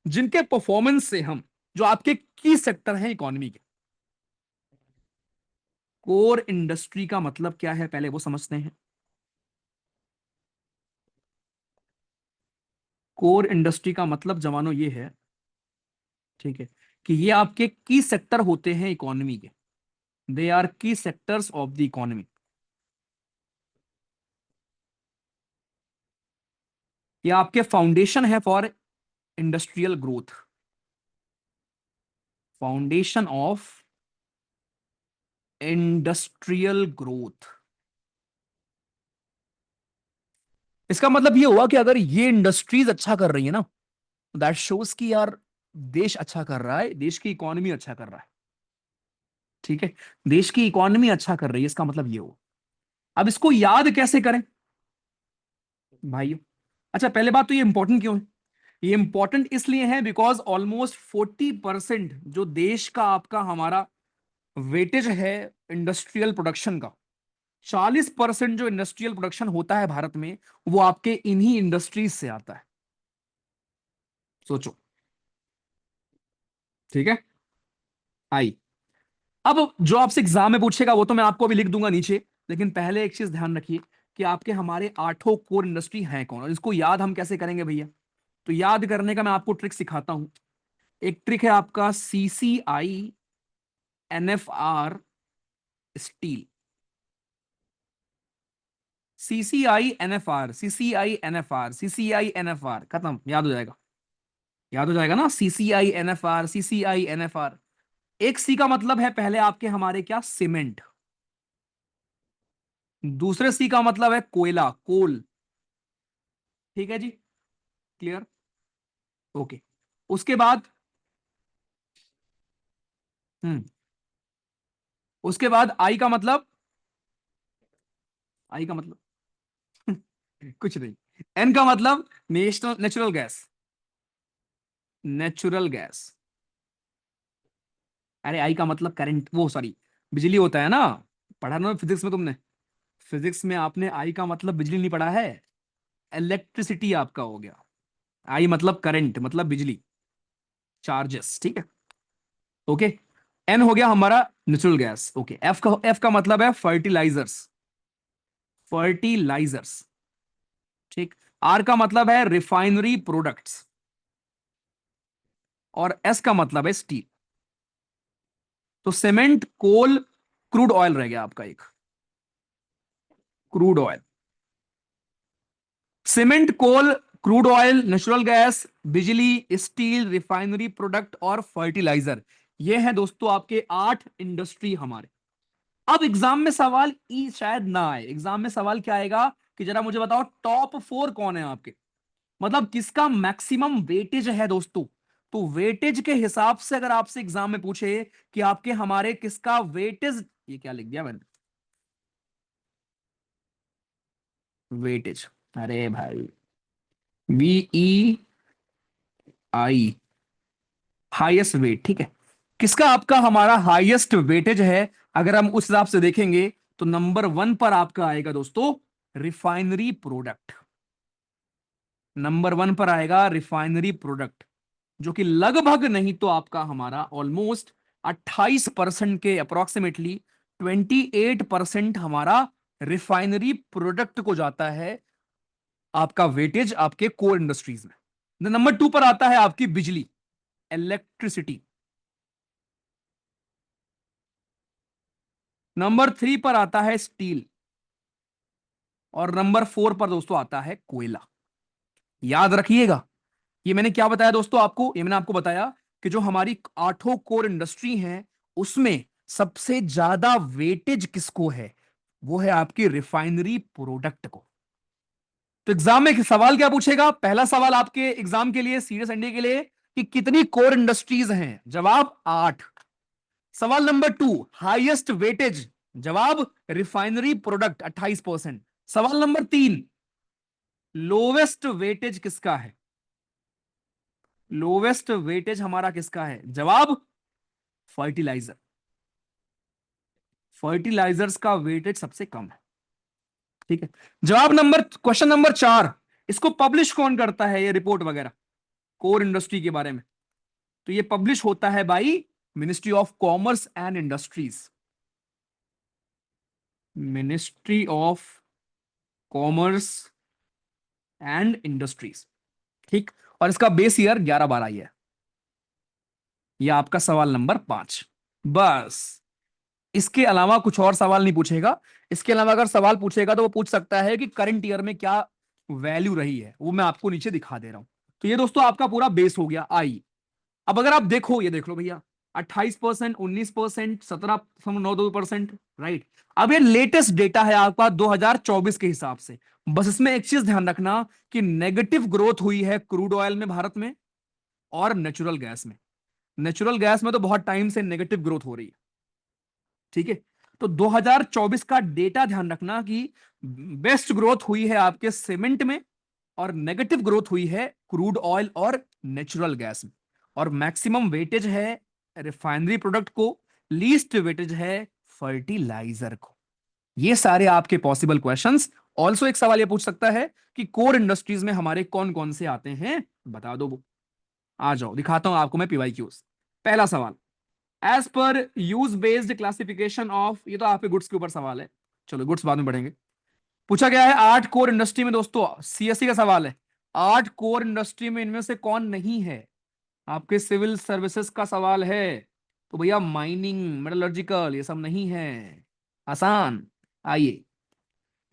जिनके परफॉर्मेंस से हम, जो आपके की सेक्टर हैं इकोनॉमी के। कोर इंडस्ट्री का मतलब क्या है पहले वो समझते हैं। कोर इंडस्ट्री का मतलब जवानों ये है, ठीक है, कि ये आपके की सेक्टर होते हैं इकोनॉमी के। दे आर की सेक्टर्स ऑफ द इकोनॉमी। ये आपके फाउंडेशन है for industrial growth, foundation of industrial growth. इसका मतलब ये हुआ कि अगर ये इंडस्ट्रीज अच्छा कर रही है ना, दैट शोज कि यार देश अच्छा कर रहा है, देश की इकोनॉमी अच्छा कर रहा है, ठीक है। देश की इकोनॉमी अच्छा कर रही है, इसका मतलब ये हो। अब इसको याद कैसे करें भाइयों। अच्छा, पहले बात तो ये इंपॉर्टेंट क्यों है, ये इंपॉर्टेंट इसलिए है बिकॉज ऑलमोस्ट 40% जो देश का आपका हमारा वेटेज है इंडस्ट्रियल प्रोडक्शन का, 40% जो इंडस्ट्रियल प्रोडक्शन होता है भारत में, वो आपके इन्हीं इंडस्ट्रीज से आता है। सोचो, ठीक है। आई, अब जो आपसे एग्जाम में पूछेगा वो तो मैं आपको अभी लिख दूंगा नीचे, लेकिन पहले एक चीज ध्यान रखिए कि आपके हमारे 8 कोर इंडस्ट्री हैं कौन, और इसको याद हम कैसे करेंगे भैया। तो याद करने का मैं आपको ट्रिक सिखाता हूं। एक ट्रिक है आपका, CCI NFR steel. CCI NFR खत्म, याद हो जाएगा। याद हो जाएगा ना, CCI NFR। एक सी का मतलब है पहले आपके हमारे क्या, सीमेंट। दूसरे सी का मतलब है कोयला, कोल। ठीक है जी, क्लियर, ओके। उसके बाद, हम्म, उसके बाद आई का मतलब, आई का मतलब कुछ नहीं। एन का मतलब national natural gas, natural gas. अरे आई का मतलब करंट, वो सॉरी, बिजली होता है ना। पढ़ा ना फिजिक्स में तुमने, फिजिक्स में आपने आई का मतलब बिजली नहीं पढ़ा है, इलेक्ट्रिसिटी आपका हो गया। आई मतलब करंट, मतलब बिजली, चार्जेस, ठीक है, ओके। एन हो गया हमारा नेचुरल गैस, ओके। एफ का मतलब है फर्टिलाइजर्स, फर्टिलाइजर्स, ठीक। आर का मतलब है रिफाइनरी प्रोडक्ट्स, और एस का मतलब है स्टील। तो सीमेंट, कोल, क्रूड ऑयल रह गया आपका एक, क्रूड ऑयल। सीमेंट, कोल, क्रूड ऑयल, नेचुरल गैस, बिजली, स्टील, रिफाइनरी प्रोडक्ट और फर्टिलाइजर, ये हैं दोस्तों आपके 8 इंडस्ट्री हमारे। अब एग्जाम में सवाल ई शायद ना आए, एग्जाम में सवाल क्या आएगा कि जरा मुझे बताओ टॉप 4 कौन है आपके, मतलब किसका मैक्सिमम वेटेज है दोस्तों। तो वेटेज के हिसाब से अगर आपसे एग्जाम में पूछे कि आपके हमारे किसका वेटेज, ये क्या लिख दिया मैंने, वेटेज, अरे भाई, VEI, हाईएस्ट वेट, ठीक है। किसका आपका हमारा हाईएस्ट वेटेज है, अगर हम उस हिसाब से देखेंगे तो नंबर 1 पर आपका आएगा दोस्तों रिफाइनरी प्रोडक्ट। नंबर 1 पर आएगा रिफाइनरी प्रोडक्ट, जो कि लगभग नहीं तो आपका हमारा ऑलमोस्ट 28% के अप्रोक्सीमेटली, 28% हमारा रिफाइनरी प्रोडक्ट को जाता है आपका वेटेज आपके कोर इंडस्ट्रीज में। नंबर 2 पर आता है आपकी बिजली, इलेक्ट्रिसिटी। नंबर 3 पर आता है स्टील। और नंबर 4 पर दोस्तों आता है कोयला। याद रखिएगा, ये मैंने क्या बताया दोस्तों आपको, ये मैंने आपको बताया कि जो हमारी 8 कोर इंडस्ट्री हैं उसमें सबसे ज्यादा वेटेज किसको है, वो है आपकी रिफाइनरी प्रोडक्ट को। तो एग्जाम में सवाल क्या पूछेगा, पहला सवाल आपके एग्जाम के लिए, सीरियस एनडीए के लिए, कि कितनी कोर इंडस्ट्रीज हैं, जवाब 8। सवाल नंबर 2, हाईएस्ट वेटेज, जवाब रिफाइनरी प्रोडक्ट 28%। सवाल नंबर 3, लोवेस्ट वेटेज किसका है, लोवेस्ट वेटेज हमारा किसका है, जवाब फर्टिलाइजर। फर्टिलाइजर्स का वेटेज सबसे कम है। ठीक है। जवाब नंबर, क्वेश्चन नंबर 4, इसको पब्लिश कौन करता है, ये रिपोर्ट वगैरह कोर इंडस्ट्री के बारे में, तो ये पब्लिश होता है by ministry of commerce and industries. Ministry of commerce and industries. ठीक। और इसका बेस ईयर 11-12 ही है। यह आपका सवाल नंबर 5। बस, इसके अलावा कुछ और सवाल नहीं पूछेगा। इसके अलावा अगर सवाल पूछेगा तो वो पूछ सकता है कि करंट ईयर में क्या वैल्यू रही है, वो मैं आपको नीचे दिखा दे रहा हूं। तो ये दोस्तों आपका पूरा बेस हो गया आई। अब अगर आप देखो, ये देख लो भैया, 28%, 19%, 17.92%, राइट। अब ये लेटेस्ट डेटा है आपका 2024 के हिसाब से। बस इसमें एक चीज ध्यान रखना कि नेगेटिव ग्रोथ हुई है क्रूड ऑयल में भारत में और नेचुरल गैस में। नेचुरल गैस में तो बहुत टाइम से नेगेटिव ग्रोथ हो रही है। ठीक है। तो 2024 का डेटा ध्यान रखना कि बेस्ट ग्रोथ हुई है आपके सीमेंट में और नेगेटिव ग्रोथ हुई है क्रूड ऑयल और नेचुरल गैस में। और मैक्सिमम वेटेज है रिफाइनरी प्रोडक्ट को, लीस्ट वेटेज है फर्टिलाइजर को। ये सारे आपके पॉसिबल क्वेश्चंस। ऑल्सो एक सवाल ये पूछ सकता है कि कोर इंडस्ट्रीज में हमारे कौन कौन से आते हैं, बता दो वो। आ जाओ दिखाता हूं आपको मैं पीवाईक्यूज। पहला सवाल, as per use based classification of, ये तो आपके गुड्स के ऊपर सवाल है, चलो गुड्स बाद में बढ़ेंगे। पूछा गया है 8 कोर इंडस्ट्री में दोस्तों, सीएससी का सवाल है, 8 कोर इंडस्ट्री में इनमें से कौन नहीं है, आपके सिविल सर्विसेज का सवाल है। तो भैया माइनिंग, मेटलर्जिकल, ये सब नहीं है। आसान। आइए,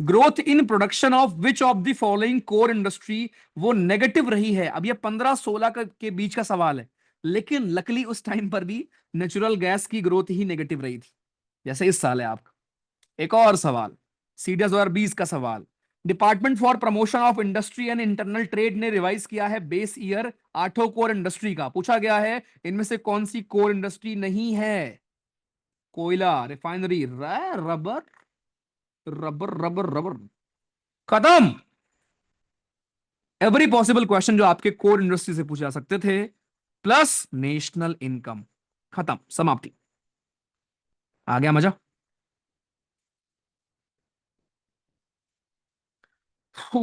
growth in production of which of the following core industry, वो नेगेटिव रही है। अब ये 15-16 के बीच का सवाल है, लेकिन लकली उस टाइम पर भी नेचुरल गैस की ग्रोथ ही नेगेटिव रही थी, जैसे इस साल है आपका। एक और सवाल, सीडीएस 2020 का सवाल, department for promotion of industry and internal trade ने रिवाइज किया है बेस ईयर 8 कोर इंडस्ट्री का। पूछा गया है इनमें से कौन सी कोर इंडस्ट्री नहीं है, कोयला, refinery, rubber, rubber rubber rubber, खत्म। एवरी पॉसिबल क्वेश्चन जो आपके कोर इंडस्ट्री से पूछे जा सकते थे, प्लस नेशनल इनकम, खत्म, समाप्ति। आ गया मजा। फू।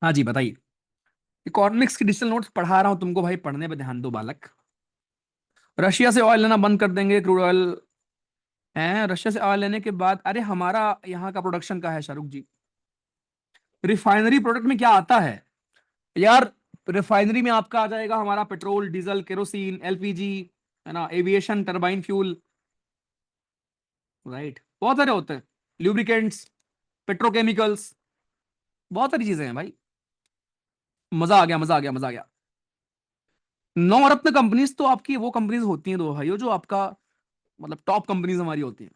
हाँ जी बताइए। इकोनॉमिक्स की डिजिटल नोट्स पढ़ा रहा हूं तुमको भाई, पढ़ने पे ध्यान दो बालक। रशिया से ऑयल लेना बंद कर देंगे, क्रूड ऑयल है, रशिया से ऑयल लेने के बाद, अरे हमारा यहाँ का प्रोडक्शन का है शाहरुख जी। रिफाइनरी प्रोडक्ट में क्या आता है यार, रिफाइनरी में आपका आ जाएगा हमारा पेट्रोल, डीजल, केरोसिन, एलपीजी, है ना, एविएशन, टरबाइन फ्यूल, राइट, बहुत सारे होते हैं, ल्यूब्रिकेंट्स, पेट्रोकेमिकल्स, बहुत सारी चीजें हैं भाई। मजा आ गया, मजा आ गया, मजा आ गया। नवरत्न कंपनीज तो आपकी वो कंपनीज होती हैं दो भाइयों, जो आपका मतलब टॉप कंपनीज हमारी होती हैं,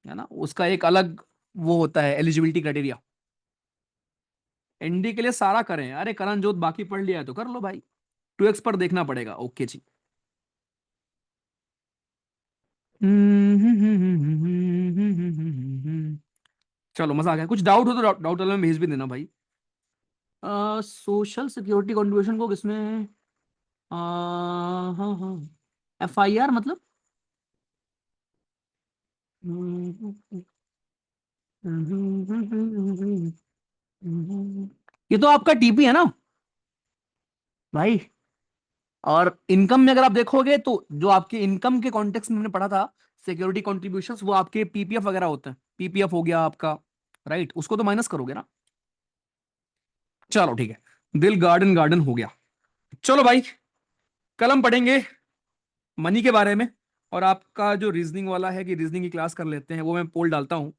है ना, उसका एक अलग वो होता है एलिजिबिलिटी क्राइटेरिया। एनडी के लिए सारा करें, अरे करण जोत बाकी पढ़ लिया है तो कर लो भाई, 2x पर देखना पड़ेगा, ओके जी। चलो मजा आ गया, कुछ डाउट हो तो डाउट वाले में भेज भी देना भाई। सोशल सिक्योरिटी कंट्रीब्यूशन को किसमें, हाँ हाँ, FIR मतलब, ये तो आपका टीपी है ना। भाई। और इनकम में अगर आप देखोगे तो जो आपके इनकम के कॉन्टेक्स्ट में हमने पढ़ा था, सिक्योरिटी कॉन्ट्रीब्यूशंस, वो आपके पीपीएफ वगैरह होते हैं। पीपीएफ हो गया आपका, राइट, उसको तो माइनस करोगे ना। चलो ठीक है, दिल गार्डन गार्डन हो गया। चलो भाई, कल हम पढ़ेंगे मनी के बारे में। और आपका जो रीजनिंग वाला है कि रीजनिंग की क्लास कर लेते हैं, वो मैं पोल डालता हूँ।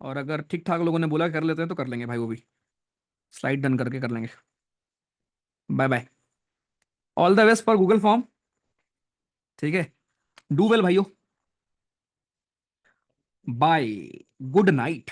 और अगर ठीक ठाक लोगों ने बोला कर लेते हैं तो कर लेंगे भाई, वो भी स्लाइड डन करके कर लेंगे। Bye bye. All the best for Google form. ठीक है, डू वेल भाइयों। बाय। Good night.